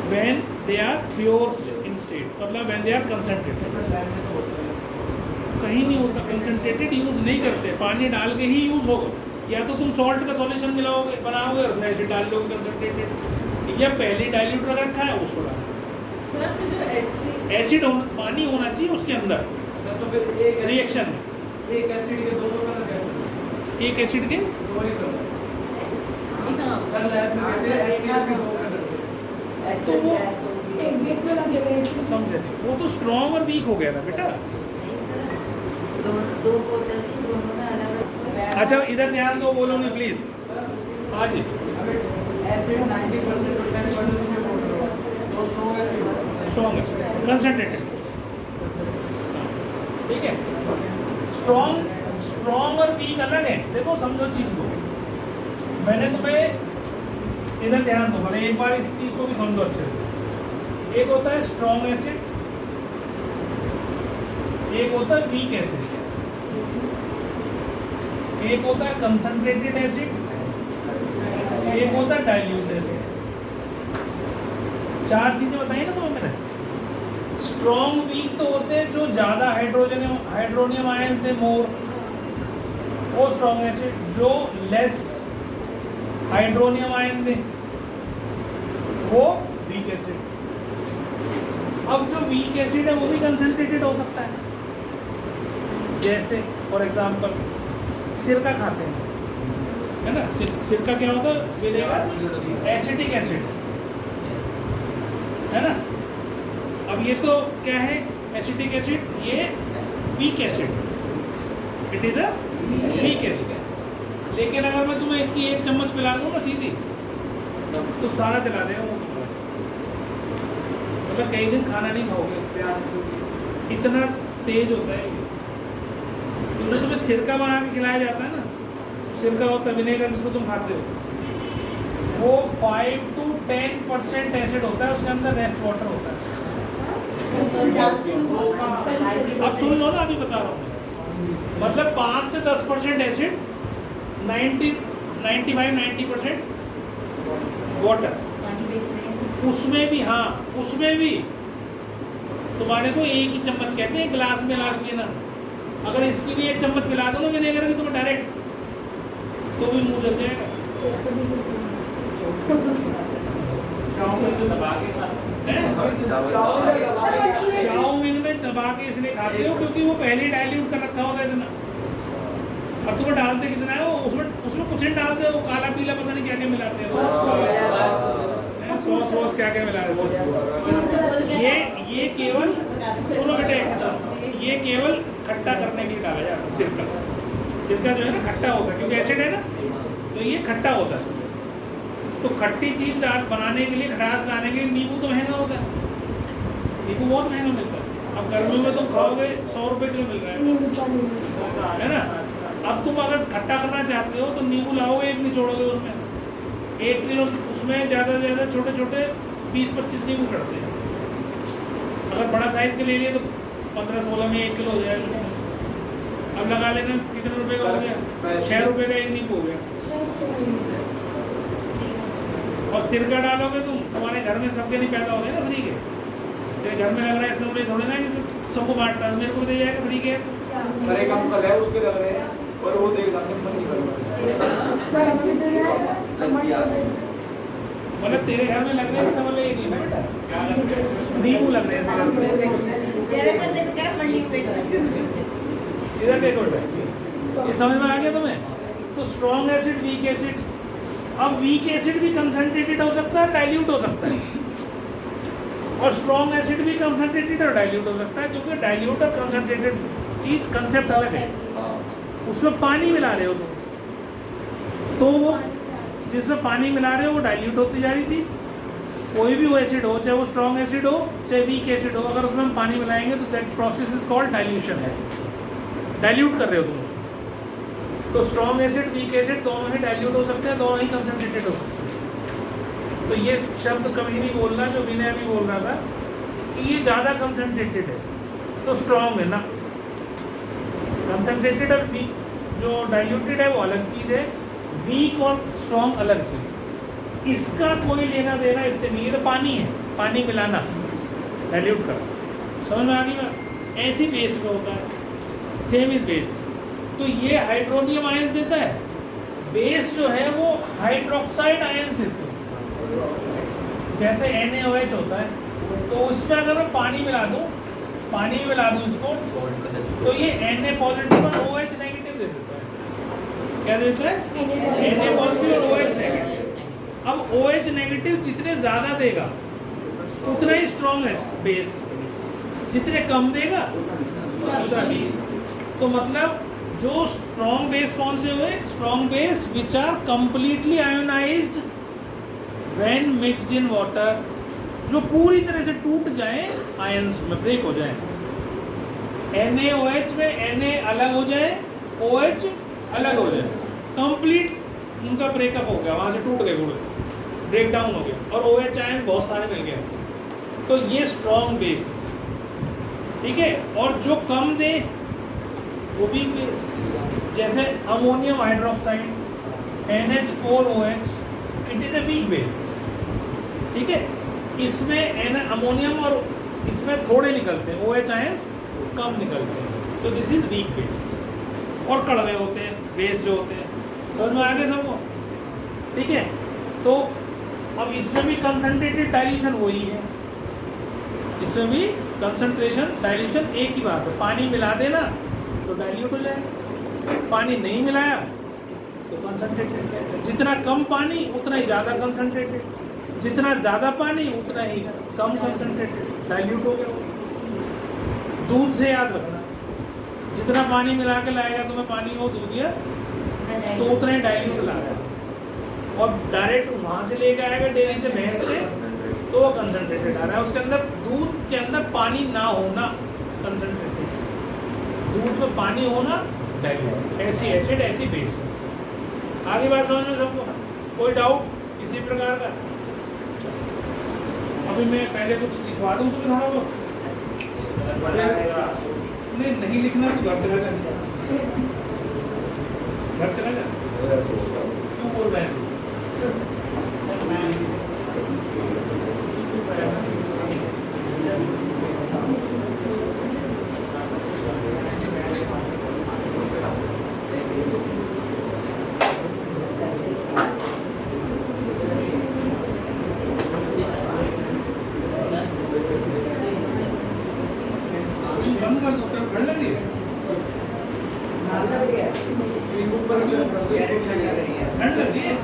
when they are pure in state, मतलब व्हेन दे आर कंसंट्रेटेड। कहीं नहीं होता, कंसंट्रेटेड यूज़ नहीं करते, पानी डाल के ही यूज़ होगा। या तो तुम सॉल्ट का सॉल्यूशन मिलाओगे, बनाओगे और उसमें एसिड डाल लोगे कंसंट्रेटेड, या पहले डाइल्यूट रखा है उसको डाल। सर तो जो एसिड पानी होना चाहिए उसके अंदर सर तो फिर एक रिएक्शन में। एक एसिड के दो कलर कैसे? एक एसिड के दो ही कलर सर लैब में कैसे एसिड के दो कलर? तो वो एक बेस में लगे हुए हैं। समझे नहीं, वो तो स्ट्रॉन्ग और वीक हो गया ना बेटा। दो बोतल थी, दोनों में अलग। अच्छा इधर ध्यान दो, बोलोगे प्लीज। हाँ जी, एसिड 90% और 10% उसमें पाउडर होगा, तो strong acid strong acid concentrated, ठीक है। स्ट्रॉन्ग और वीक अलग है। देखो समझो चीज को, मैंने तुम्हें इधर ध्यान दो, मैंने एक बार इस चीज को भी समझो अच्छे से। एक होता है स्ट्रॉन्ग एसिड, एक होता है वीक एसिड, एक होता है कंसंट्रेटेड एसिड, एक होता है डाइल्यूट एसिड। चार चीजें बताई ना तुम्हें मैंने। स्ट्रॉन्ग वीक तो होते हैं जो ज्यादा हाइड्रोनियम आयंस दे मोर, वो स्ट्रॉन्ग एसिड। जो लेस हाइड्रोनियम आयन दे वो वीक एसिड। अब जो वीक एसिड है वो भी कंसंट्रेटेड हो सकता है, जैसे फॉर एग्जांपल सिरका खाते हैं, है ना। सिरका क्या होता है? विनेगर, एसिटिक एसिड, है ना। अब ये तो क्या है? एसिटिक एसिड, ये weak acid, it is a weak acid. लेकिन अगर मैं तुम्हें इसकी एक चम्मच पिला दूँ ना सीधी, तो सारा चला देगा वो, मतलब कई दिन खाना नहीं खाओगे, इतना तेज होता है। तो तुम्हें सिरका बना के खिलाया जाता है ना, सिरका होता है विनेगर जिसको तुम खाते हो, वो 5 to 10% एसिड होता है उसके अंदर, रेस्ट वाटर होता है। अब सुन लो ना, अभी बता रहा हूँ। मतलब 5 से 10% एसिड, 95-90% वाटर। उसमें भी, हाँ उसमें भी तुम्हारे को एक ही चम्मच कहते हैं गिलास में ला के ना। अगर इसकी भी एक चम्मच मिला दो ना विनेगर की तुम्हें डायरेक्ट, तो भी मुंह जल जाएगा। चाउमीन में दबा के इसलिए खाते हो क्योंकि वो पहले डाइल्यूट कर रखा होता है इतना, और तुम्हें डालते कितना है वो, उसमें कुछ नहीं डालते, वो काला पीला पता नहीं क्या क्या मिलाते हैं, सॉस क्या क्या मिलाते हैं। ये केवल सुनो बेटे, ये केवल खट्टा करने के लिए डाला जाता है। सिरका जो है ना खट्टा होता है, क्योंकि एसिड है ना, तो ये खट्टा होता है। तो खट्टी चीज बनाने के लिए, खटास लाने के लिए नींबू तो महंगा होता है, नींबू बहुत महंगा मिलता है। अब गर्मियों में तुम खाओगे 100 रुपये किलो मिल रहा है ना। अब तुम अगर खट्टा करना चाहते हो तो नींबू लाओगे, एक निचोड़ोगे उसमें 1 किलो, उसमें ज़्यादा से ज़्यादा छोटे छोटे 20-25 नींबू कटते हैं। अगर बड़ा साइज़ के ले लिए तो 15-16 में 1 किलो हो जाएगा। अब लगा लेना कितने रुपए का हो गया, 6 रुपये का एक नींबू हो गया। और सिरका डालोगे तुम, तुम्हारे घर में सबके नहीं पैदा होते ना फ्री के, तेरे घर में लग रहा है इसका थोड़े ना कि सबको बांटता है, मेरे को भी दे जाएगा फ्री के। सर एक अंकल है उसके लग रहे हैं, और वो देख लाते मन नहीं कर मतलब तेरे घर में लग रहा है इसका मतलब एक ही ना बेटा, नींबू लग रहे हैं इसके घर में। इधर देखो बेटा, ये समझ में आ गया तुम्हें? तो स्ट्रॉन्ग एसिड, वीक एसिड। अब वीक एसिड भी कंसंट्रेटेड हो सकता है, डाइल्यूट हो सकता है, और स्ट्रॉन्ग एसिड भी कंसंट्रेटेड और डाइल्यूट हो सकता है, क्योंकि डाइल्यूट और कंसंट्रेटेड चीज कंसेप्ट अलग है। उसमें पानी मिला रहे हो तुम, तो वो जिसमें पानी मिला रहे हो वो डाइल्यूट होती जा रही चीज, कोई भी वो एसिड हो, चाहे वो स्ट्रॉन्ग एसिड हो चाहे वीक एसिड हो, अगर उसमें हम पानी मिलाएंगे तो that process is called dilution है। डाइल्यूट कर रहे हो तुम उसको। तो स्ट्रॉन्ग एसिड वीक एसिड दोनों ही डाइल्यूट हो सकते हैं, दोनों ही कंसनट्रेटेड हो सकते हैं। तो ये शब्द कभी नहीं बोलना जो विनय अभी बोल रहा था कि ये ज़्यादा कंसनट्रेटेड है तो स्ट्रॉन्ग है ना। कंसनट्रेटेड और वीक, जो डाइल्यूटेड है वो अलग चीज़ है, वीक और स्ट्रॉन्ग अलग चीज़। इसका कोई लेना देना इससे नहीं है। तो पानी है, पानी मिलाना डाइल्यूट कर, समझ में आ गई बात। ऐसी बेस में होता है, सेम इज बेस। तो ये हाइड्रोनियम आयंस देता है, बेस जो है वो हाइड्रोक्साइड आयंस देते हैं। जैसे NaOH होता है, तो उसमें अगर मैं पानी मिला दूँ, पानी में मिला दूँ इसको, तो ये Na पॉजिटिव और OH नेगेटिव दे देता है। क्या देता है? Na पॉजिटिव और OH नेगेटिव। अब OH नेगेटिव जितने ज़्यादा देगा उतना ही स्ट्रॉन्ग है बेस, जितने कम देगा उतना वीक। तो मतलब जो स्ट्रॉन्ग बेस कौन से हुए? Strong base which are completely ionized when mixed in water, जो पूरी तरह से टूट जाए, आयंस में ब्रेक हो जाए। NaOH में Na अलग हो जाए, OH अलग हो जाए, कंप्लीट उनका ब्रेकअप हो गया, वहाँ से टूट गए पूरे, ब्रेक डाउन हो गया, और OH आयंस बहुत सारे मिल गए। तो ये स्ट्रॉन्ग बेस, ठीक है। और जो कम दे वो वीक बेस, जैसे ammonium hydroxide NH4OH, it is a weak base, ठीक है। इसमें अमोनियम और इसमें थोड़े निकलते हैं, OH आयंस कम निकलते हैं, तो दिस इज वीक बेस। और कड़वे होते हैं बेस जो होते हैं, समझ में आ गए सबको, ठीक है। तो अब इसमें भी कंसंट्रेटेड डाइल्यूशन वही है, इसमें भी कंसंट्रेशन डाइल्यूशन एक ही बात है। पानी मिला देना तो डाइल्यूट हो जाएगा, पानी नहीं मिलाया तो कंसंट्रेटेड। जितना कम पानी उतना ही ज़्यादा कंसंट्रेटेड, जितना ज़्यादा पानी उतना ही कम कंसंट्रेटेड, डाइल्यूट हो गया। दूध से याद रखना, जितना पानी मिला के लाएगा तुम्हें पानी हो दूध या तो उतना ही डाइल्यूट लाएगा। और डायरेक्ट वहाँ से लेके आएगा डेयरी से, भैंस से, तो वो कंसंट्रेटेड आ रहा है। उसके अंदर दूध के अंदर पानी ना होना कंसंट्रेटेड, दूध में पानी होना डाइल्यूट। ऐसी एसिड ऐसी बेस में। आगे बात समझ में सबको? कोई डाउट किसी प्रकार का? अभी मैं पहले कुछ लिखवा दूँ तो थोड़ा बहुत, नहीं लिखना तो घर चला जा, घर चला जा, क्यों बोल रहे हैं? बंद कर दो, ठंड लग रही है? ठंड लग रही है?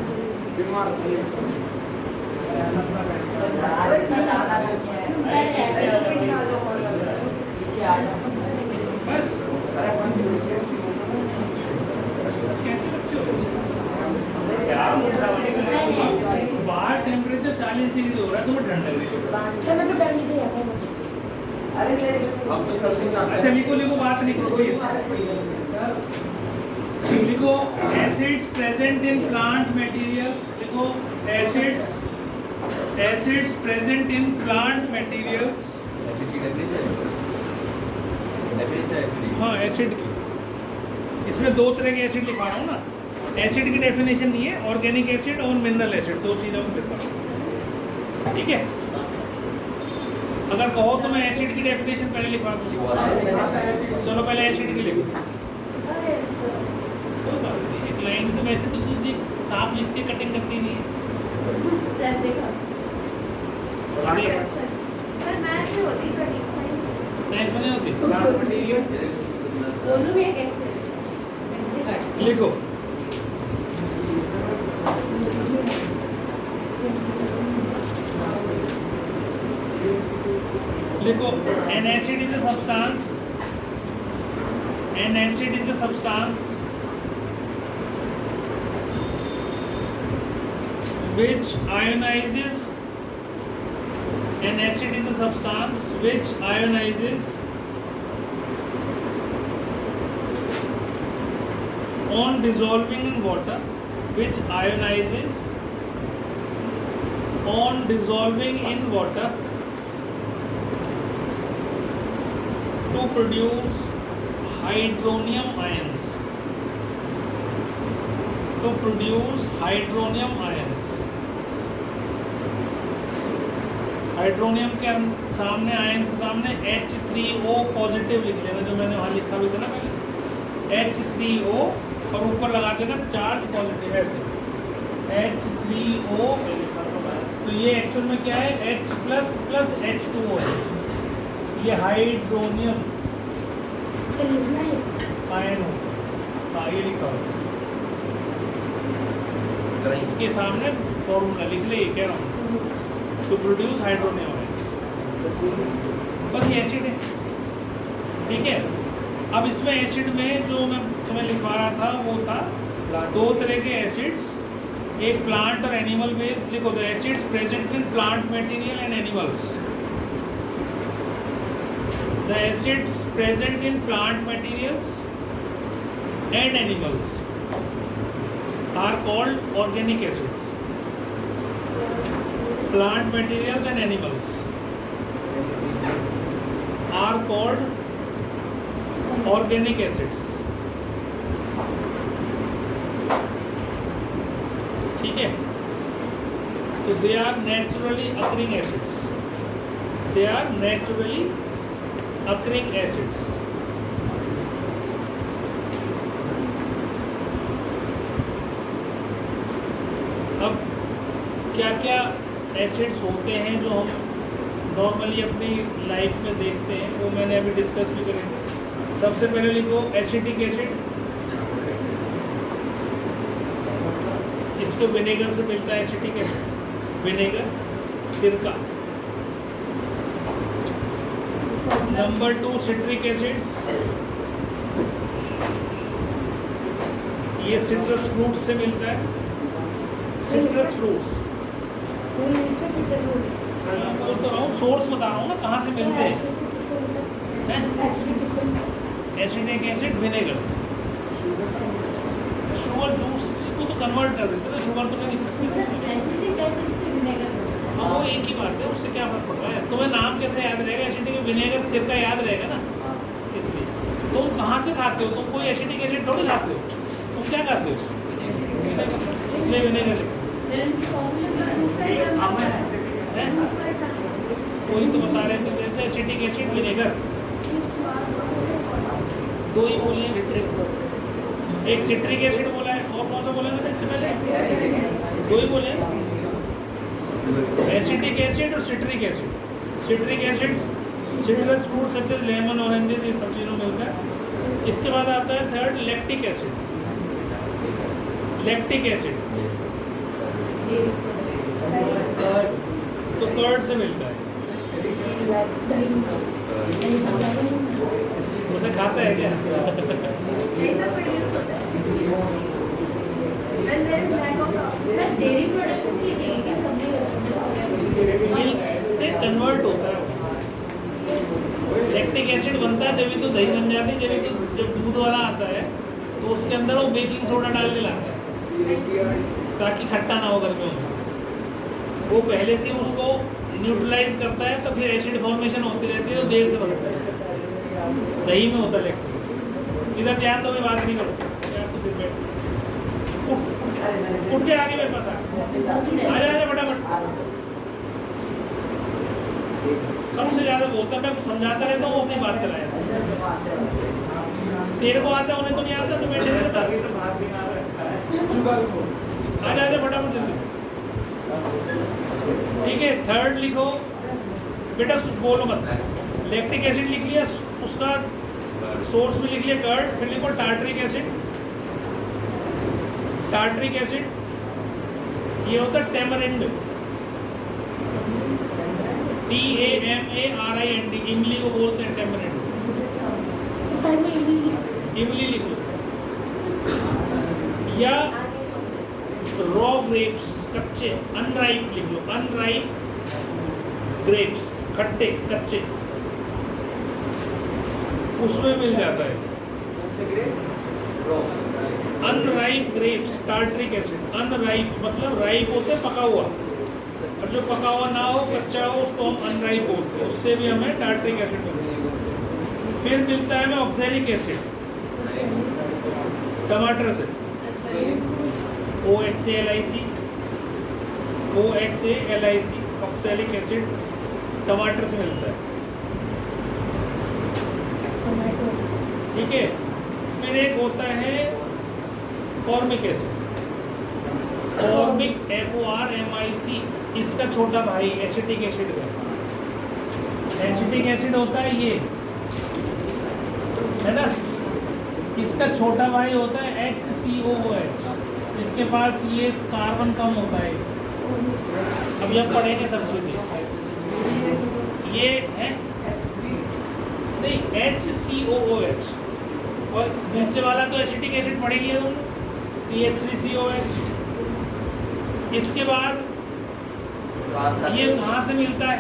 बस कैसे बच्चे हो? बाहर टेम्परेचर 40 डिग्री हो रहा है, तुम्हें ठंड लग रही है? मैं तो गर्मी से आता हूँ। अच्छा लिखो बात लिखो कोई लिखो acids present in plant material, लिखो acids present in plant materials. हाँ एसिड की, इसमें दो तरह के एसिड लिखा रहा हूँ ना। एसिड की डेफिनेशन नहीं है, ऑर्गेनिक एसिड और मिनरल एसिड, दो चीज़ों में लिखा हूँ, ठीक है। अगर कहो तो मैं एसिड की डेफिनेशन पहले लिखवा दूँ। चलो पहले एसिड की लिखो। कोई बात नहीं, एक लाइन तो वैसे तो तू साफ लिखती, कटिंग करती नहीं है। सर मैथ में होती कटिंग, साइंस में नहीं होती। दोनों में कैसे लिखो लिखो an acid is a substance, an acid is a substance which ionizes An acid is a substance which ionizes on dissolving in water, which ionizes on dissolving in water to produce hydronium ions. To produce hydronium ions. Hydronium के सामने ions के सामने H3O positive लिख लेना, जो मैंने वहाँ लिखा भी था ना पहले, H3O और ऊपर लगा देना चार्ज पॉजिटिव ऐसे H3O। तो ये एक्चुअल में क्या है, H प्लस प्लस H2O है, ये हाइड्रोनियम आयन हो। हाँ ये लिखा हुआ, इसके सामने फॉर्मूला लिख ले, ये कह रहा हूँ, टू प्रोड्यूस हाइड्रोनियम आयंस। बस ये एसिड है, ठीक है। अब इसमें एसिड में जो मैं तुम्हें लिखवा रहा था वो था दो तरह के एसिड्स, एक प्लांट और एनिमल बेस्ड। लिखो the acids present in plant material and animals. The acids present in plant materials and animals are called organic acids. Plant materials and animals are called organic acids, ठीक है। तो they are naturally occurring acids, they are naturally occurring acids। अब क्या क्या acids होते हैं जो हम नॉर्मली अपनी लाइफ में देखते हैं, वो मैंने अभी डिस्कस भी करेंगे। सबसे पहले लिखो एसिटिक एसिड, इसको विनेगर से मिलता है एसिटिक एसिड, विनेगर सिरका। नंबर 2 सिट्रिक एसिड्स, ये सिट्रस फ्रूट्स से मिलता है, सिट्रस फ्रूट्स। बोल तो रहा हूँ, सोर्स बता रहा हूँ ना, कहाँ से मिलते हैं। एसिडिक एसिड विनेगर से, शुगर जूस को तो कन्वर्ट कर देते हैं, शुगर तो नहीं लिख सकते। हाँ वो एक ही बात है, उससे क्या फर्क पड़ रहा है। तुम्हें नाम कैसे याद रहेगा, एसिडिक विनेगर सिरका याद रहेगा ना, इसलिए। तुम कहाँ से खाते हो, तुम कोई एसिडिक एसिड थोड़ी खाते हो, तुम क्या खाते हो, इसलिए विनेगर। कोई तो बता रहे थे जैसे एसिटिक एसिड विनेगर, दो ही बोले, एक सिट्रिक एसिड बोला है, और कौन सा बोला था इससे पहले, दो ही बोले, एसिटिक एसिड और citric acid. Citric acid citrus fruit such as lemon, oranges, ये सब चीज़ों में मिलता है। इसके बाद आता है third lactic acid. Lactic acid तो कर्ड से मिलता है, उसे खाता है क्या? ऐसा प्रोड्यूस होता है। And there is lack of sir dairy production की डेयरी की सब्जी होता है, मिल्क से कन्वर्ट होता है। लैक्टिक एसिड बनता है जब तो दही बन जाती है, जब दूध वाला आता है तो उसके अंदर वो बेकिंग सोडा डाल के लाता है ताकि खट्टा ना हो घर में। वो पहले से उसको न्यूट्रलाइज करता है, तो फिर एसिड फॉर्मेशन होती रहती है, तो देर से बनता है। दही में होता है लैक्टिक। इधर ध्यान दो, मैं बात नहीं करूँ, उठ के आगे मेरे पास आ जा फटाफट। सबसे ज्यादा बोलता मैं कुछ समझाता रहता हूँ, अपनी बात चलाया। तेरे को आता है, उन्हें तो नहीं आता, तो बैठे आ जा फटाफट जल्दी से, ठीक है। थर्ड लिखो बेटा, बोलो मत। लैक्टिक एसिड लिख लिया, उसका सोर्स भी लिख लिया कर्ड। फिर लिखो टार्टरिक एसिड। टार्टरिक एसिड ये होता है टेमरिंड, TAMARIND, इमली को बोलते हैं टेमरिंड। इमली लिखो, या रॉ ग्रेप्स, कच्चे, अनराइप लिख लो, अनराइप ग्रेप्स खट्टे कच्चे, उसमें मिल जाता है। Unripe grapes tartaric acid, unripe मतलब राइप होते पका हुआ, और जो पका हुआ ना हो कच्चा हो उसको हम अनराइप बोलते हैं, उससे भी हमें टार्ट्रिक एसिड मिलता है। फिर मिलता है हमें ऑक्सैलिक एसिड, टमाटर से OXALIC, ऑक्सैलिक एसिड टमाटर से मिलता है, ठीक है। फिर एक होता है फॉर्मिक एसिड, फॉर्मिक FORMIC, इसका छोटा भाई एसिटिक एसिड का, एसिटिक एसिड होता है ये, है ना। इसका छोटा भाई होता है HCOOH, इसके पास ये कार्बन कम होता है। अब ये पढ़ेंगे सब चीजें, ये है नहीं HCOOH, और नीचे वाला तो एसिटिक एसिड पढ़ लिया तुमने, CH3COH। इसके बाद ये कहाँ से मिलता है,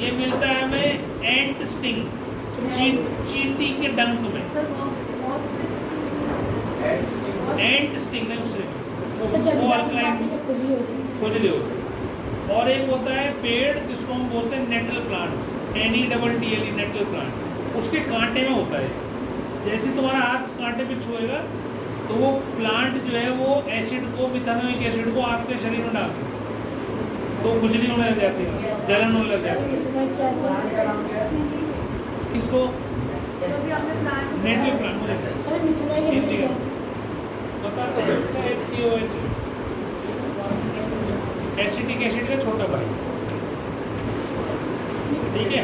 ये मिलता है हमें एंट स्टिंग, चींटी के डंक में, एंट स्टिंग है उससे, वो अल्कलाइन खुजली होती है। और एक होता है पेड़ जिसको हम बोलते हैं nettle plant, NETTLE nettle plant, उसके कांटे में होता है। जैसे तुम्हारा हाथ उस कांटे पे छुएगा तो वो प्लांट जो है वो एसिड को, मिथानोइक एसिड को आपके शरीर में डालते हैं, तो खुजली होने लग जाती है, जलन होने लग जाती है। किसको? नेटल प्लांट बता तो HCOH, एसिटिक एसिड का छोटा भाई, ठीक है,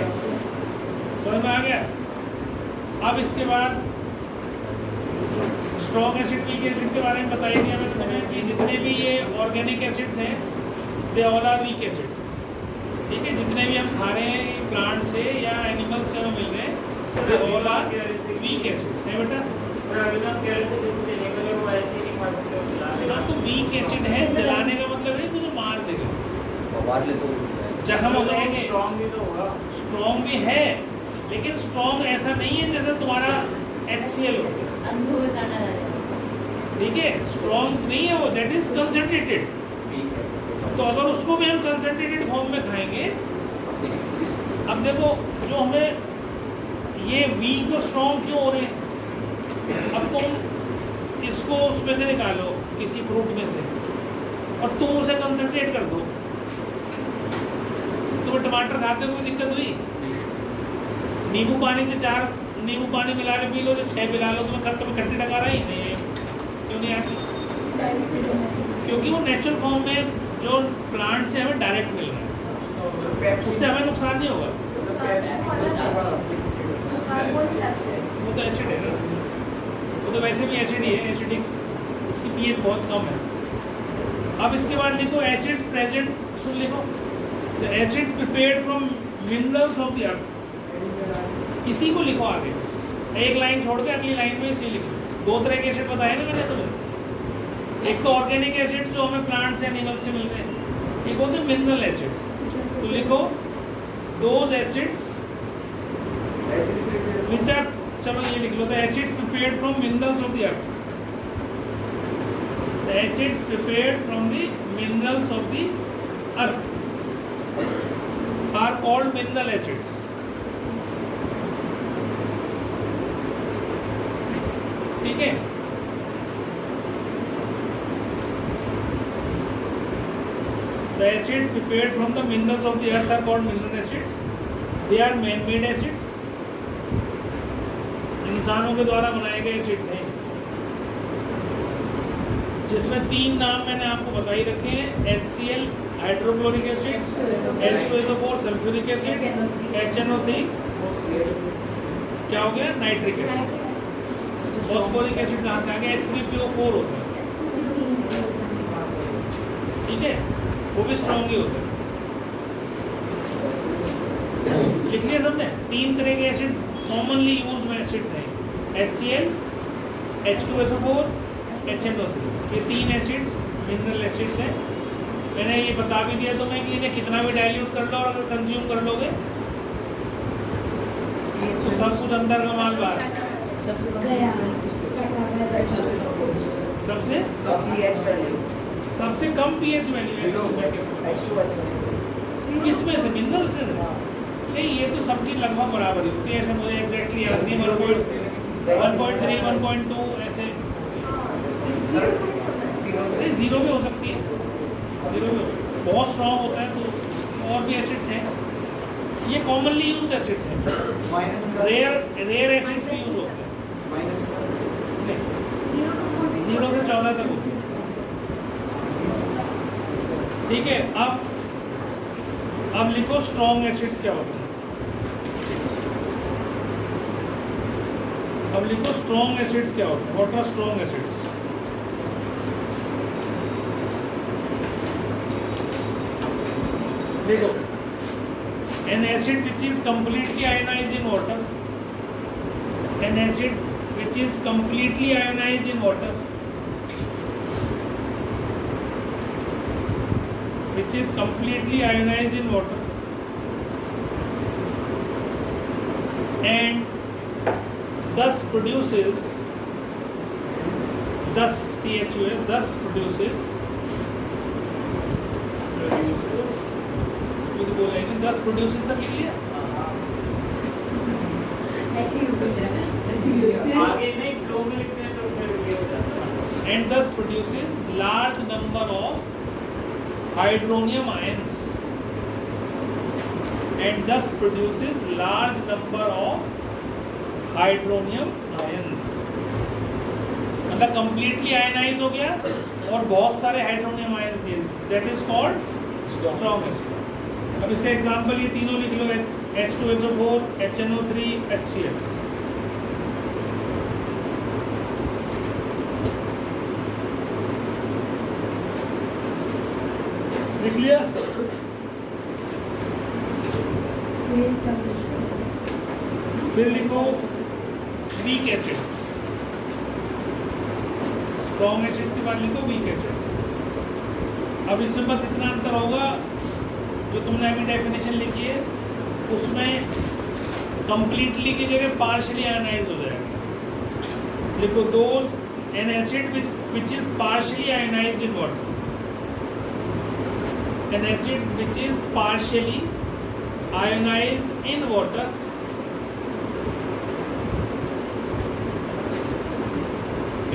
समझ में आ गया। अब इसके बाद स्ट्रॉन्ग एसिड, वीक एसिड के बारे में बताएंगे हमें तुम्हें कि जितने भी ये ऑर्गेनिक एसिड्स हैं they all are weak acids, ठीक है। जितने भी हम खा रहे हैं प्लांट से या एनिमल्स से हमें मिल रहे हैं they all are weak acids, है बेटा। हाँ तो वीक एसिड है, जलाने का मतलब नहीं तुझे मार देगा, जख्म हो जाएंगे। स्ट्रॉन्ग भी है लेकिन स्ट्रॉन्ग ऐसा नहीं है जैसे तुम्हारा HCl होता है, ठीक है। स्ट्रॉन्ग नहीं है वो, दैट इज कंसंट्रेटेड। तो अगर उसको भी हम कंसंट्रेटेड फॉर्म में खाएंगे, अब देखो जो हमें ये वीक और स्ट्रॉन्ग क्यों हो रहे हैं, अब तुम इसको उसमें से निकालो किसी फ्रूट में से और तुम उसे कंसंट्रेट कर दो, तुम्हें टमाटर खाते हुए दिक्कत हुई? नींबू पानी से 4 नींबू पानी मिला के पी लो, जो 6 पिला लो, तुम्हें खट्टी डकार आई नहीं है, क्यों नहीं आती? क्योंकि वो नेचुरल फॉर्म में जो प्लांट से हमें डायरेक्ट मिल रहा है, उससे हमें नुकसान नहीं होगा। वो तो एसिड है ना, वो तो वैसे भी एसिड ही है, एसिडिक, उसकी pH बहुत कम है। अब इसके बाद लिखो एसिड्स प्रेजेंट, सुन लिखो, the acids prepared from minerals of the अर्थ, इसी को लिखो आगे, बस एक लाइन छोड़ के अगली लाइन में इसी लिखो। 2 तरह के एसिड बताए ना मैंने तुम्हें, एक तो ऑर्गेनिक एसिड जो हमें प्लांट से एनिमल से मिल रहे हैं, एक होते हैं मिनरल एसिड्स। तो लिखो दोज एसिड्स विच आर, चलो ये लिख लो, the acids prepared from minerals of the earth, the acids prepared from the minerals of the earth are called mineral acids. ठीक है, the acids prepared from the minerals of the earth are called mineral acids. They are man-made acids. इंसानों के द्वारा बनाए गए acids हैं, जिसमें 3 नाम मैंने आपको बता ही रखे हैं, HCl hydrochloric acid, H2SO4 sulphuric acid, HNO3 क्या हो गया, नाइट्रिक एसिड। फॉस्फोरिक एसिड कहाँ से आ गया, H3PO4 होता है, ठीक है, वो भी स्ट्रॉन्ग ही होता है। लिख लिया सबने? 3 तरह के एसिड कॉमनली यूज्ड में एसिड्स हैं, HCl, H2SO4, HNO3, ये 3 एसिड्स मिनरल एसिड्स हैं। मैंने ये बता भी दिया तुम्हें कि इन्हें कितना भी डाइल्यूट कर लो और अगर कंज्यूम कर लोगे तो सब कुछ अंदर का माल बाहर। सबसे कम गया। pH value किसको? सबसे कम सबसे pH value। सबसे कम पीएच वैल्यू H2SO। किसमें से मिनरल से नहीं, ये तो सबकी लगभग बराबर ही होती है, ऐसे मुझे एग्जैक्टली याद नहीं, 1.3 1.2 ऐसे नहीं, जीरो भी हो सकती है, जीरो भी हो सकती है, बहुत स्ट्रॉन्ग होता है तो और भी एसिड्स हैं, ये कॉमनली यूज्ड एसिड्स हैं, रेयर एसिड्स भी यूज होते हैं, नहीं 0 से 14 तक होती है। ठीक है, अब लिखो स्ट्रॉन्ग एसिड्स क्या होते हैं। अब लिखो स्ट्रॉन्ग एसिड्स क्या होते हैं, व्हाट आर स्ट्रॉन्ग एसिड्स। देखो, an acid which is completely ionized in water, an acid which is completely ionized in water, which is completely ionized in water and thus produces, thus THUS, thus produces, thus produces तक लिख लिया, आगे नहीं flow में लिखते हैं तो फिर ये हो जाता है। and thus produces large number of hydronium ions, and thus produces large number of hydronium ions, मतलब completely ionized हो गया और बहुत सारे हाइड्रोनियम आयंस दिए, that is called strong acid। अब इसका एग्जांपल ये तीनों लिख लो, H2SO4, HNO3, HCl। लिख लिया। फिर लिखो वीक एसिड्स, स्ट्रॉन्ग एसिड्स के बाद लिखो वीक एसिड्स। अब इसमें बस इतना अंतर होगा, जो तुमने अभी डेफिनेशन लिखी है उसमें कंप्लीटली की जगह पार्शियली आयनाइज हो जाएगा। लिखो those N acid which is partially ionised in water, an acid which is partially ionized in water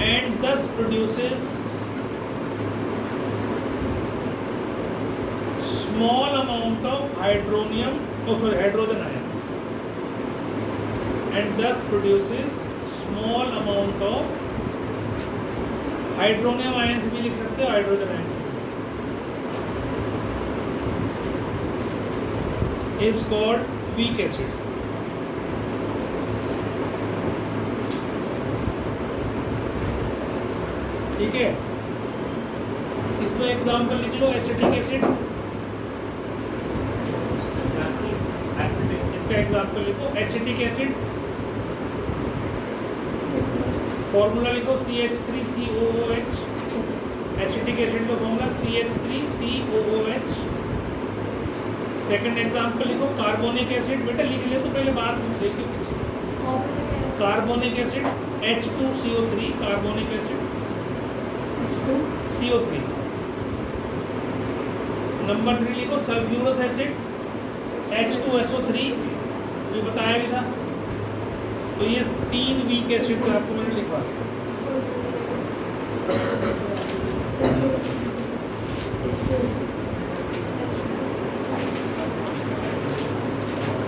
and thus produces small amount of hydrogen ions, and thus produces small amount of hydronium ions भी लिख सकते हो, hydrogen ions is called weak acid। ठीक है, इसमें example लिख लो, acetic acid, इसका example लिखो, एसिटिक एसिड, फॉर्मूला लिखो CH3COOH, एसिटिक एसिड का फॉर्मूला CH3COOH। सेकंड एग्जांपल लिखो कार्बोनिक एसिड, बेटा लिख ले तो पहले बात देखिए पीछे, carbonic acid H2CO3, carbonic acid CO3। Number 3 लिखो सल्फ्यूरस एसिड H2SO3, ये बताया भी था। तो ये 3 वीक एसिड आपको मैंने लिखवा दिया।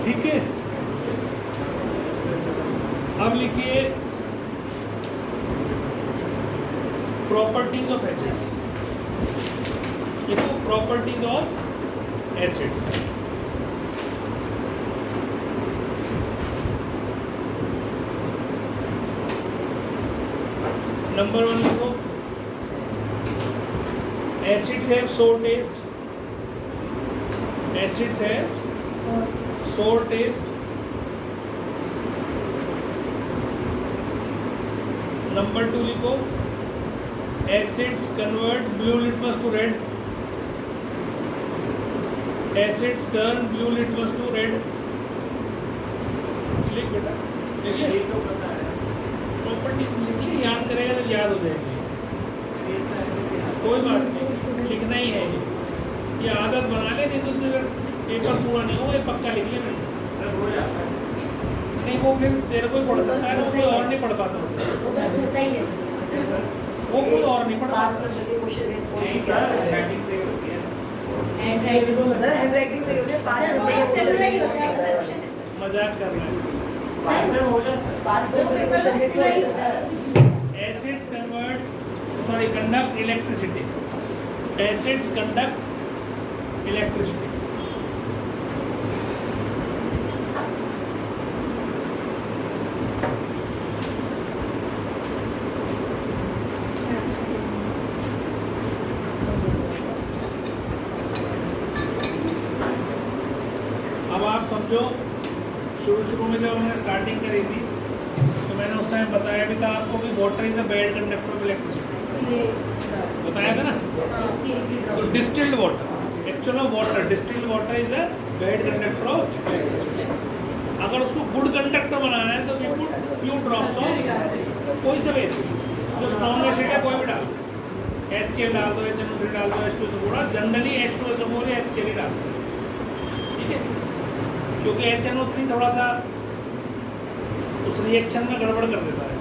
ठीक है, अब लिखिए प्रॉपर्टीज ऑफ एसिड्स, लिखो प्रॉपर्टीज ऑफ एसिड्स। नंबर 1 लिखो, acids have sour taste, acids have sour taste। Number 2 लिखो, acids convert blue litmus to red, acids turn blue litmus to red. लिख बेटा, लिख ले। ये तो पता है। प्रॉपर्टीज लिख ले, याद करेगा तो याद हो जाएगी। ये तो ऐसे भी है। कोई बात नहीं, लिखना ही है ये आदत बना ले, नहीं तो अगर पेपर पूरा नहीं हो ये पक्का लिख ले मेरे से। अरे हो जाता है। नहीं वो फिर तेरे को ही पढ़ सकता है, वो कोई और नहीं पढ़ पाता उससे। वो बस बताइए। वो कोई और नहीं पढ़ पास पाता। कर सकते क्वेश्चन में कौन नहीं सी सर, आता है? हैंडराइटिंग से होती है। हैंडराइटिंग सर हैंडराइटिंग से होते हैं 5 वो नंबर एक्सेप्शन ही होता है, एक्सेप्शन। मजाक कर रहा है। पास में हो जाता है। 5 वो नंबर पेपर क्वेश्चन में पूरा ही होता है। Acids convert sorry conduct electricity. Acids conduct electricity. अब आप समझो, शुरू में जब हमने स्टार्टिंग करी थी तो मैंने उस टाइम बताया भी था आपको कि water is a bad conductor of electricity, ये बताया था ना। तो distilled water, actual of water, distilled water is a bad conductor of electricity. अगर उसको गुड कंडक्टर बनाना है तो we put few drops of कोई सा एसिड, जो स्ट्रॉन्ग एसिड है कोई भी डाल, HCl डाल दो, HNO3 डाल दो, H2SO4, जनरली H2SO4 या HCl ही डाल दो, ठीक है। क्योंकि HNO3 थोड़ा सा उस रिएक्शन में गड़बड़ कर देता है,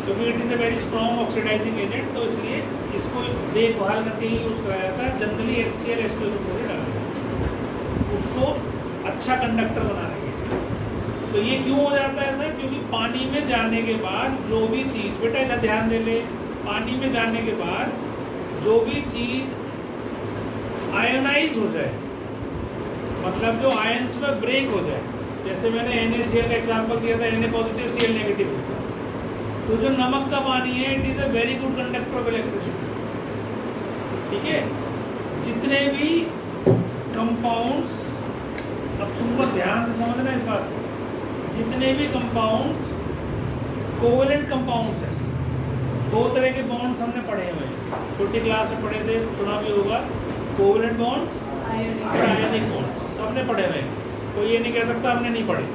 क्योंकि it is a very strong oxidizing agent, तो इसलिए इसको देखभाल करके ही यूज़ कराया जाता है। जनरली HCl H2SO4 ही डालते हैं उसको अच्छा कंडक्टर बनाने के लिए। तो ये क्यों हो जाता है सर? क्योंकि पानी में जाने के बाद जो भी चीज़, बेटा इधर ध्यान दे ले, पानी में जाने के बाद जो भी चीज़ आयोनाइज हो जाए, मतलब जो आयंस में ब्रेक हो जाए, जैसे मैंने NaCl का एग्जांपल दिया था, Na पॉजिटिव Cl नेगेटिव, तो जो नमक का पानी है it is a very good conductor of electricity, ठीक है। जितने भी कंपाउंड्स, अब सुपर ध्यान से समझना इस बात को, जितने भी कंपाउंड्स कोवेलेंट कंपाउंड्स हैं, दो तरह के बॉन्ड्स हमने पढ़े हुए हैं, छोटी क्लास में पढ़े थे, सुना भी होगा, कोवेलेंट बॉन्ड्स और आयनिक बॉन्ड्स, सबने पढ़े हुए हैं, कोई ये नहीं कह सकता हमने नहीं पढ़े,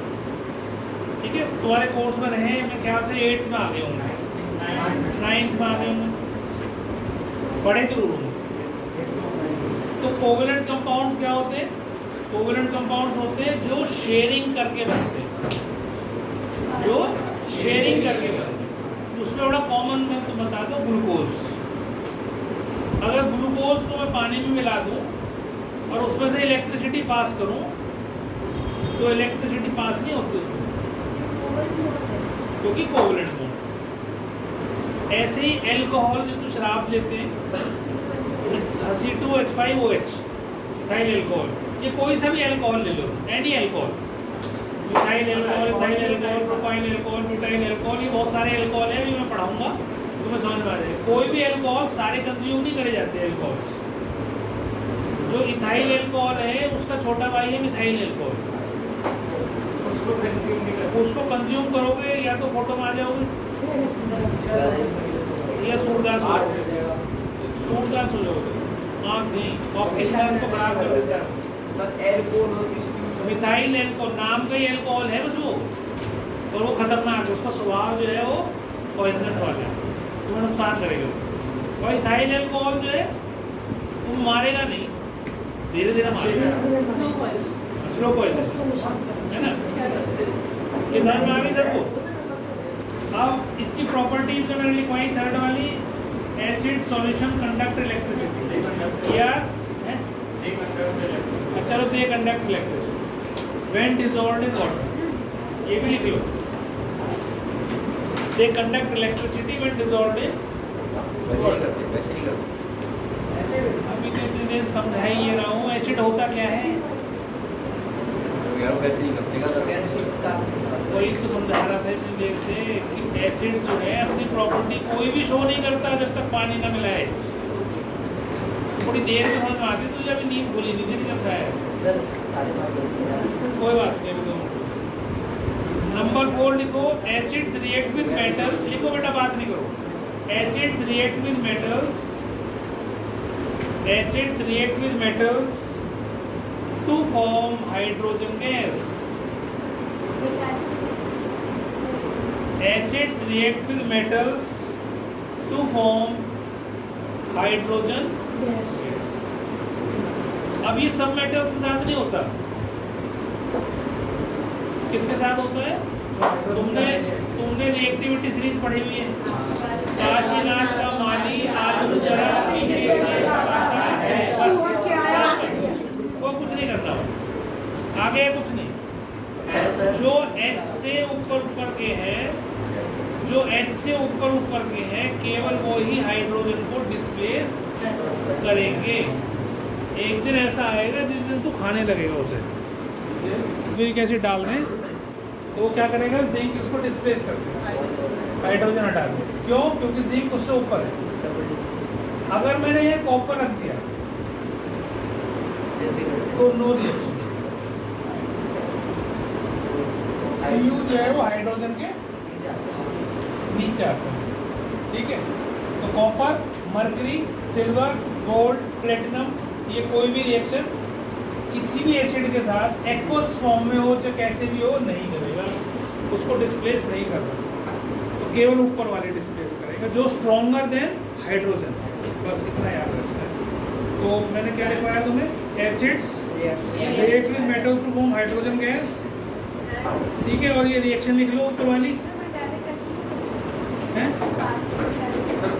ठीक है। तुम्हारे कोर्स में रहे, मैं ख्याल से 8th में आ गए होंगे, 9th में आ गए होंगे, पढ़े जरूर होंगे। तो कोवेलेंट कंपाउंड्स क्या होते हैं? कोवेलेंट कंपाउंड्स होते हैं जो शेयरिंग करके बनते हैं, जो शेयरिंग करके बनते हैं। उसमें बड़ा कॉमन मैं तो बता दूँ, ग्लूकोज। अगर ग्लूकोज को मैं पानी में मिला दूँ और उसमें से इलेक्ट्रिसिटी पास करूँ तो इलेक्ट्रिसिटी पास नहीं होती उसमें से, क्योंकि कोवेलेंट बॉन्ड। ऐसे ही एल्कोहल, जो तो शराब लेते हैं, इस C2H5OH, इथाइल एल्कोहल, ये कोई सा भी एल्कोहल ले लो, any alcohol, methyl alcohol, ethyl alcohol, propyl alcohol, butyl alcohol, ये बहुत सारे एल्कोहल है, अभी मैं पढ़ाऊंगा तो मैं समझ में आ जाएगा। कोई भी एल्कोहल सारे कंज्यूम नहीं करे जाते एल्कोहल्स। जो इथाइल एल्कोहल है उसका छोटा भाई है मिथाइल एल्कोहल, उसको कंज्यूम नहीं कर उसको कंज्यूम करोगे या तो फोटो में आ जाओगे या सूरदास हो जाओगे, सूरदास हो जाओगे, आँख नहीं, ऑक्सीजन को खराब कर देता है। सर एल्कोहल और किसकी मिथाइल एल्कोहल नाम का ही एल्कोहल है बस वो, और वो खतरनाक है, उसका स्वभाव जो है वो पॉइजनस वाला है, तुम्हें नुकसान करेगा। और इथाइल एल्कोहल जो है वो मारेगा नहीं, धीरे धीरे मारेगा, स्लो पॉइजन है ना। ये समझ में आ गई सबको? अब इसकी प्रॉपर्टीज में मैंने लिखवाई, थर्ड वाली, एसिड सॉल्यूशन कंडक्ट इलेक्ट्रिसिटी, या है चलो they conduct electricity when dissolved in water, ये भी लिख लो, they conduct electricity when dissolved in water. अभी तो इतने समझा ही ये रहा हूँ, एसिड होता क्या है वही तो समझा रहा था इतनी देर से कि एसिड जो है अपनी प्रॉपर्टी कोई भी शो नहीं करता जब तक पानी ना मिलाए। थोड़ी देर में समझ में आती, तुझे अभी नींद खुली नहीं थी जब खाया, सर 5:30 कोई बात नहीं। नंबर 4 लिखो, एसिड्स रिएक्ट विद मेटल्स, लिखो बेटा बात नहीं करो, acids react with metals, acids react with metals to form hydrogen gas. Acids react with metals to form hydrogen gas. अब ये सब मेटल्स के साथ नहीं होता, किसके साथ होता है? तुमने रिएक्टिविटी सीरीज पढ़ी हुई है, काशीनाथ का माली आलू जरा पीने से आता है, बस वो कुछ नहीं करता, आगे कुछ नहीं। जो H से ऊपर के हैं, जो H से ऊपर के हैं, केवल वो ही हाइड्रोजन को डिस्प्लेस करेंगे। एक दिन ऐसा आएगा जिस दिन तू खाने लगेगा उसे, फिर कैसे डाल दें तो वो क्या करेगा, जिंक इसको डिस्प्लेस कर देगा, हाइड्रोजन हटा देगा। क्यों? क्योंकि जिंक उससे ऊपर है। अगर मैंने ये कॉपर रख दिया तो नो रिएक्शन, Cu जो है वो हाइड्रोजन के नीचे आता है, ठीक है। तो copper, mercury, silver, gold, platinum, ये कोई भी रिएक्शन किसी भी एसिड के साथ एक्वस फॉर्म में हो चाहे कैसे भी हो नहीं करेगा, उसको डिस्प्लेस नहीं कर सकता। तो केवल ऊपर वाले डिस्प्लेस करेगा जो स्ट्रॉन्गर देन हाइड्रोजन, बस इतना याद रखना है। तो मैंने क्या लिखवाया तुम्हें, acids react with metals to form hydrogen gas, ठीक है। और ये रिएक्शन लिख लो ऊपर वाली है,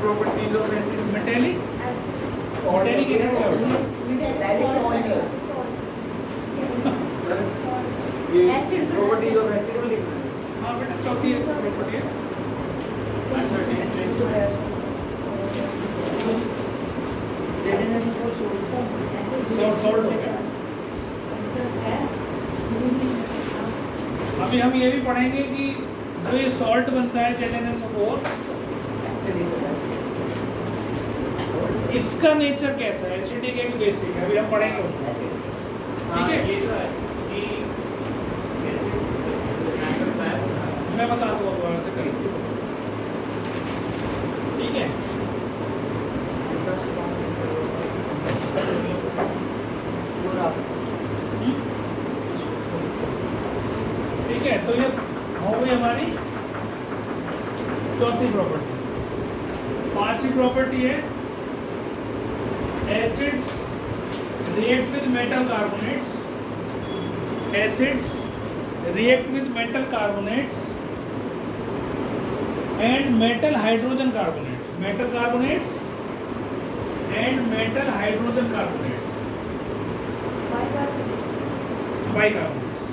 properties of acid metallic metallic क्या होता है? ये प्रॉपर्टीज ऑफ एसिड में लिखना है। हाँ बेटा, चौथी है प्रॉपर्टी है, सॉल्ट हो गया। अभी हम ये भी पढ़ेंगे कि जो ये सॉल्ट बनता है ZnSO4, इसका नेचर कैसा है, एसिडिक है कि बेसिक है, अभी हम पढ़ेंगे उसको, ठीक है। ये तो है कि मैं बता दूंगा दोबारा से कल, ठीक है। ठीक है, तो ये हो गई हमारी चौथी प्रॉपर्टी। पांचवी प्रॉपर्टी है acids react with metal carbonates, acids react with metal carbonates and metal hydrogen carbonates, metal carbonates and metal hydrogen carbonates, bicarbonates,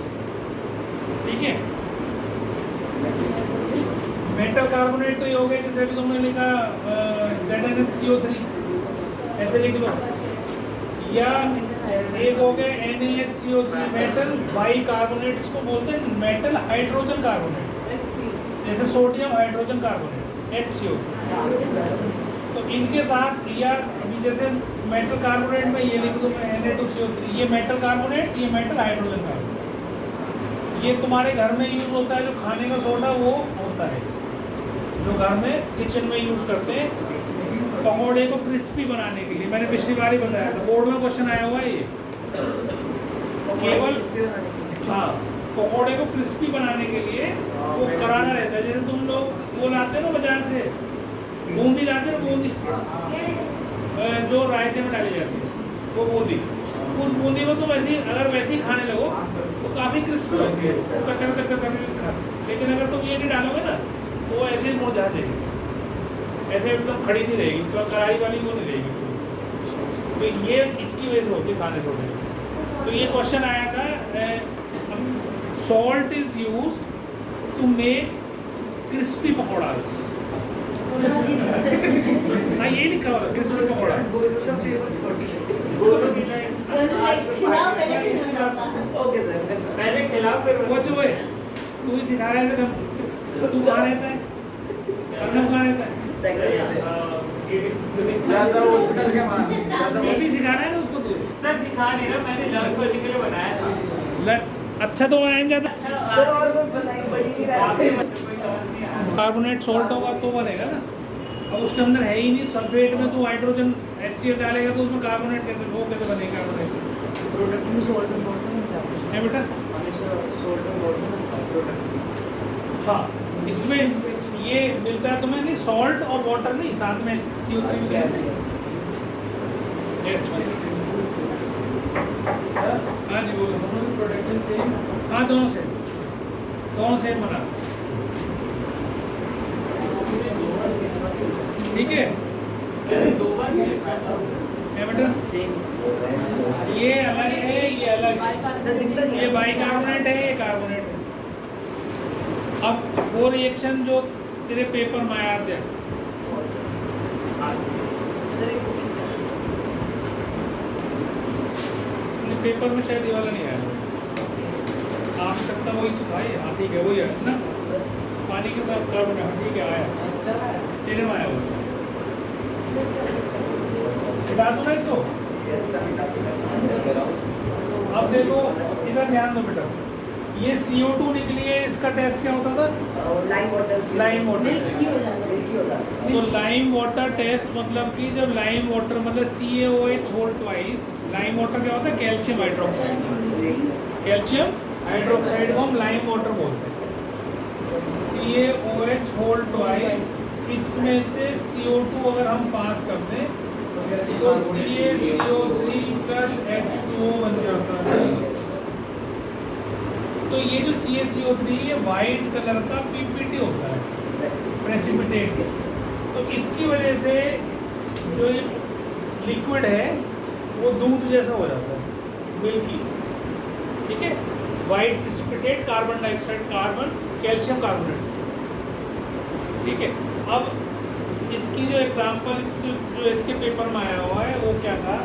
ठीक है। मेटल कार्बोनेट तो ये हो गया, जैसे अभी तुमने लिखा ZnHCO3, ऐसे लिख लो, या एक हो गया NaHCO3 मेटल बाइकार्बोनेट, इसको बोलते हैं मेटल हाइड्रोजन कार्बोनेट, जैसे सोडियम हाइड्रोजन कार्बोनेट HCO3। तो इनके साथ, या अभी जैसे मेटल कार्बोनेट में ये लिख दो मैं Na2CO3, ये मेटल कार्बोनेट, ये मेटल हाइड्रोजन कार्बोनेट। ये तुम्हारे घर में यूज होता है, जो खाने का सोडा वो होता है जो घर में किचन में यूज करते हैं पकौड़े को क्रिस्पी बनाने के लिए। मैंने पिछली बार ही बताया था, बोर्ड में क्वेश्चन आया हुआ है ये, केवल हाँ पकौड़े को क्रिस्पी बनाने के लिए वो कराना रहता है। जैसे तुम लोग वो लाते हो ना बाजार से, बूंदी लाते हो, बूंदी जो रायते में डाली जाती है वो बूंदी, उस बूंदी को तुम ऐसी अगर वैसे ही खाने लगो तो काफ़ी क्रिस्पी होती है, कच्चा कच्चा करके खाते। लेकिन अगर तुम ये नहीं डालोगे ना तो वो ऐसे ही मुरझा जाएगी, ऐसे एकदम खड़ी नहीं रहेगी, तो कढ़ाई वाली वो नहीं रहेगी। तो ये इसकी वजह से होती है खाने छोड़ने। तो ये क्वेश्चन आया था, salt is used to make crispy pakoras. हाँ ये लिखा हुआ क्रिस्पी पकौड़ा। पहले खिलाफ फिर वो जो है तू ही सिखा रहा है, तू कहाँ रहता है, अर्नब कहाँ रहता है, हॉस्पिटल के बाहर वो भी सिखा रहा है ना उसको तू। सर सिखा नहीं रहा, मैंने लर्न करने के लिए बनाया था। अच्छा तो बनाया जाता, कार्बोनेट सॉल्ट होगा तो बनेगा ना। अब उसके अंदर है ही नहीं, सल्फेट में तो हाइड्रोजन HCl डालेगा तो उसमें कार्बोनेट कैसे, वो कैसे बनेगा कार्बोनेट। प्रोडक्ट में सॉल्ट और वाटर मिलता है है बेटा? हमेशा सॉल्ट और वाटर मिलता है प्रोडक्ट में। हाँ, इसमें ये मिलता है तुम्हें नहीं, सॉल्ट और वाटर नहीं, साथ में CO3 भी गैस गैस में। हाँ जी बोलो। दोनों की प्रोडक्शन सेम। हाँ दोनों सेम बना, ठीक है? क्या बेटा? सेम ये अलग है, ये अलग है। दिखता नहीं ये बाइकार्बोनेट है, ये कार्बोनेट है। अब वो रिएक्शन जो तेरे पेपर में आया था, पेपर में शायद ये वाला नहीं आया, आ सकता वही तो था ये। हाँ ठीक है, वही है ना, पानी के साथ कार्बोनेट। हाँ ठीक है, आया तेरे में आया वो। हटा दूँ ना इसको? अब देखो इधर ध्यान दो बेटा, ये CO2 निकली है, इसका टेस्ट क्या होता था? लाइम वाटर मिल्की हो जाता है। मिल्की होता है तो लाइम वाटर टेस्ट मतलब कि जब लाइम वाटर मतलब CaOH whole twice, lime water क्या होता है? Calcium hydroxide. कैल्शियम हाइड्रोक्साइड को हम लाइम वाटर बोलते हैं। CaOH होल ट्वाइस, इसमें से CO2 अगर हम पास कर दें तो CaCO3 प्लस H2O बन जाता है। तो ये जो CaCO3 ये वाइट कलर का PPT होता है, प्रेसिपिटेट। तो इसकी वजह से जो ये लिक्विड है वो दूध जैसा हो जाता है, मिल्की, ठीक है? White precipitate, carbon dioxide, carbon, calcium carbonate, ठीक है? अब इसकी जो एग्जांपल जो इसके पेपर में आया हुआ है वो क्या था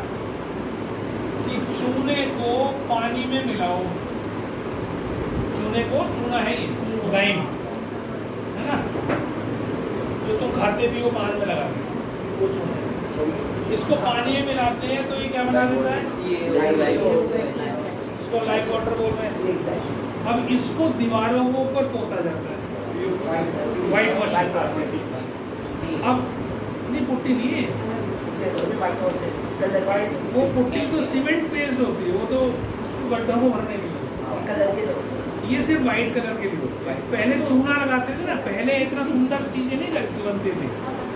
कि चूने को पानी में मिलाओ। चूना है ये लाइम, है ना, जो तुम खाते भी हो पान में लगा के, वो चूना है। इसको पानी में मिलाते हैं तो ये क्या बना देता है? इसको लाइम वाटर बोल रहे हैं। अब इसको दीवारों के ऊपर पोता जाता है, व्हाइट वॉशिंग। अब नहीं, पुट्टी नहीं है वो, पुट्टी तो सीमेंट पेस्ट होती है, वो तो गड्ढों को भरने के लिए। ये सिर्फ वाइट कलर के लिए होता है। पहले चूना लगाते थे ना, पहले इतना सुंदर चीजें नहीं लगती बनती थी।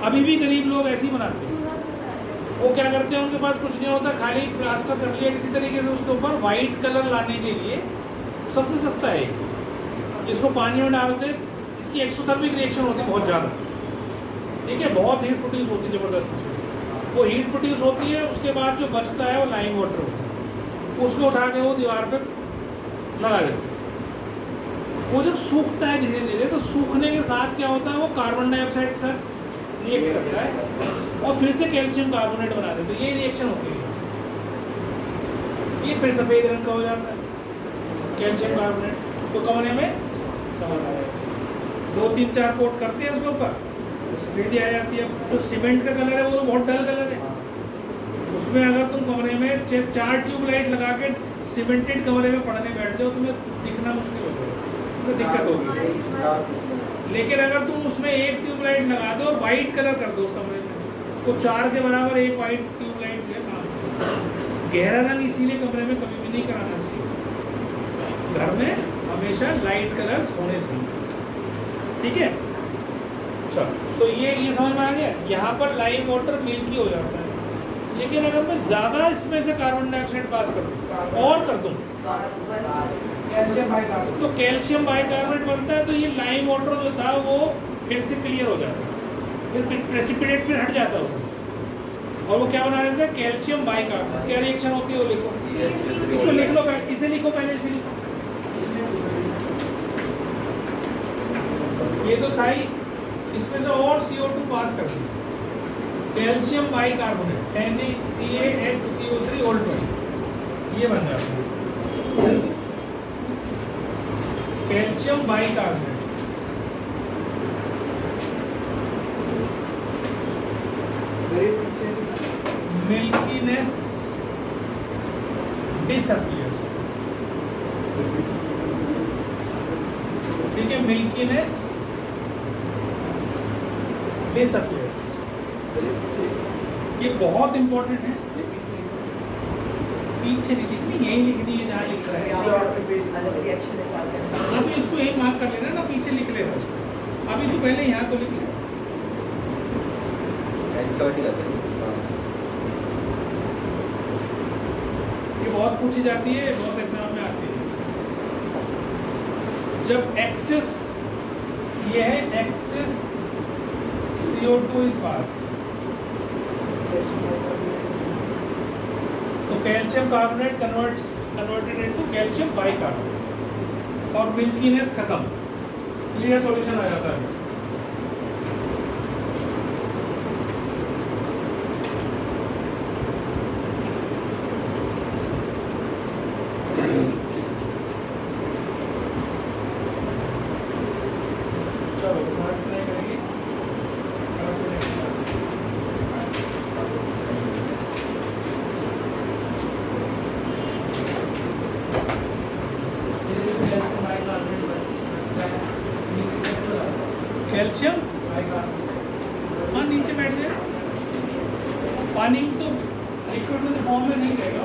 अभी भी गरीब लोग ऐसे ही बनाते हैं। वो क्या करते हैं, उनके पास कुछ नहीं होता, खाली प्लास्टर कर लिया किसी तरीके से उसके ऊपर, वाइट कलर लाने के लिए सबसे सस्ता है इसको पानी में डाल दे। इसकी एक्सोथर्मिक रिएक्शन होती है बहुत ज़्यादा, ठीक है? बहुत हीट प्रोड्यूस होती है ज़बरदस्त इसमें। वो हीट प्रोड्यूस होती है, उसके बाद जो बचता है वो लाइम वाटर होता है, उसको उठा के वो दीवार पर लगा देते। वो जब सूखता है धीरे धीरे, तो सूखने के साथ क्या होता है, वो कार्बन डाइऑक्साइड के साथ रिएक्ट करता है और फिर से कैल्शियम कार्बोनेट बना देते हैं। ये रिएक्शन होती है, ये फिर सफ़ेद रंग का हो जाता है कैल्शियम कार्बोनेट। तो कमरे में समझ आ जाएगा, 2-3-4 कोट करते हैं उसके ऊपर, सफ़ेदी आ जाती है। जो सीमेंट का कलर है वो तो बहुत डल कलर है, उसमें अगर तुम कमरे में 4 ट्यूबलाइट लगा के सीमेंटेड कमरे में पढ़ने बैठ जाओ, तुम्हें दिखना मुश्किल हो जाएगा, तो दिक्कत होगी। लेकिन अगर तुम उसमें 1 ट्यूबलाइट लगा दो और वाइट कलर कर दो उस कमरे में, तो 4 के बराबर 1 वाइट ट्यूबलाइट जो है काम। गहरा रंग इसीलिए कमरे में कभी भी नहीं कराना चाहिए, घर में हमेशा लाइट कलर्स होने चाहिए, ठीक है? अच्छा, तो ये समझ में आ गया। यहाँ पर लाइम वाटर मिल्की हो जाता है, लेकिन अगर मैं ज़्यादा इसमें से कार्बन डाइऑक्साइड पास कर दूँ और कर दूँ तो कैल्शियम बाइकार्बोनेट बनता है। तो ये लाइम वाटर जो था वो फिर से क्लियर हो जाता है, फिर प्रेसिपिटेट फिर हट जाता है उसमें, और वो क्या बना देता है? Calcium bicarbonate. क्या रिएक्शन होती है वो लिखो, इसको लिख लो, इसे लिखो पहले, इसे लिखो। ये तो था ही, इसमें से और CO2 पास कर दिया, calcium bicarbonate NaCaHCO3 whole twice, ये बन जाता है कैल्शियम बाइकार्बोनेट। मिल्कीनेस डिसअपियर्स, ठीक है? मिल्कीनेस डिसअपियर्स, ये बहुत इंपॉर्टेंट है। पीछे नहीं लिखनी, यही लिखनी है जहाँ लिख रहा है। अलग रिएक्शन है बात करना। हाँ तो इसको यही मार्क कर लेना ना, पीछे लिख लेना उसको। अभी तो पहले यहाँ तो लिख ले। ये बहुत पूछी जाती है, बहुत एग्जाम में आती है। जब एक्सेस, ये है एक्सेस CO2 इज पास्ड, तो calcium carbonate converted into calcium bicarbonate और मिल्कीनेस खत्म, क्लियर सॉल्यूशन आ जाता है। चलो समझ नहीं करेंगे। कैल्शियम हाँ नीचे बैठ जाए, पानी तो लिक्विड में तो फॉर्म में नहीं रहेगा।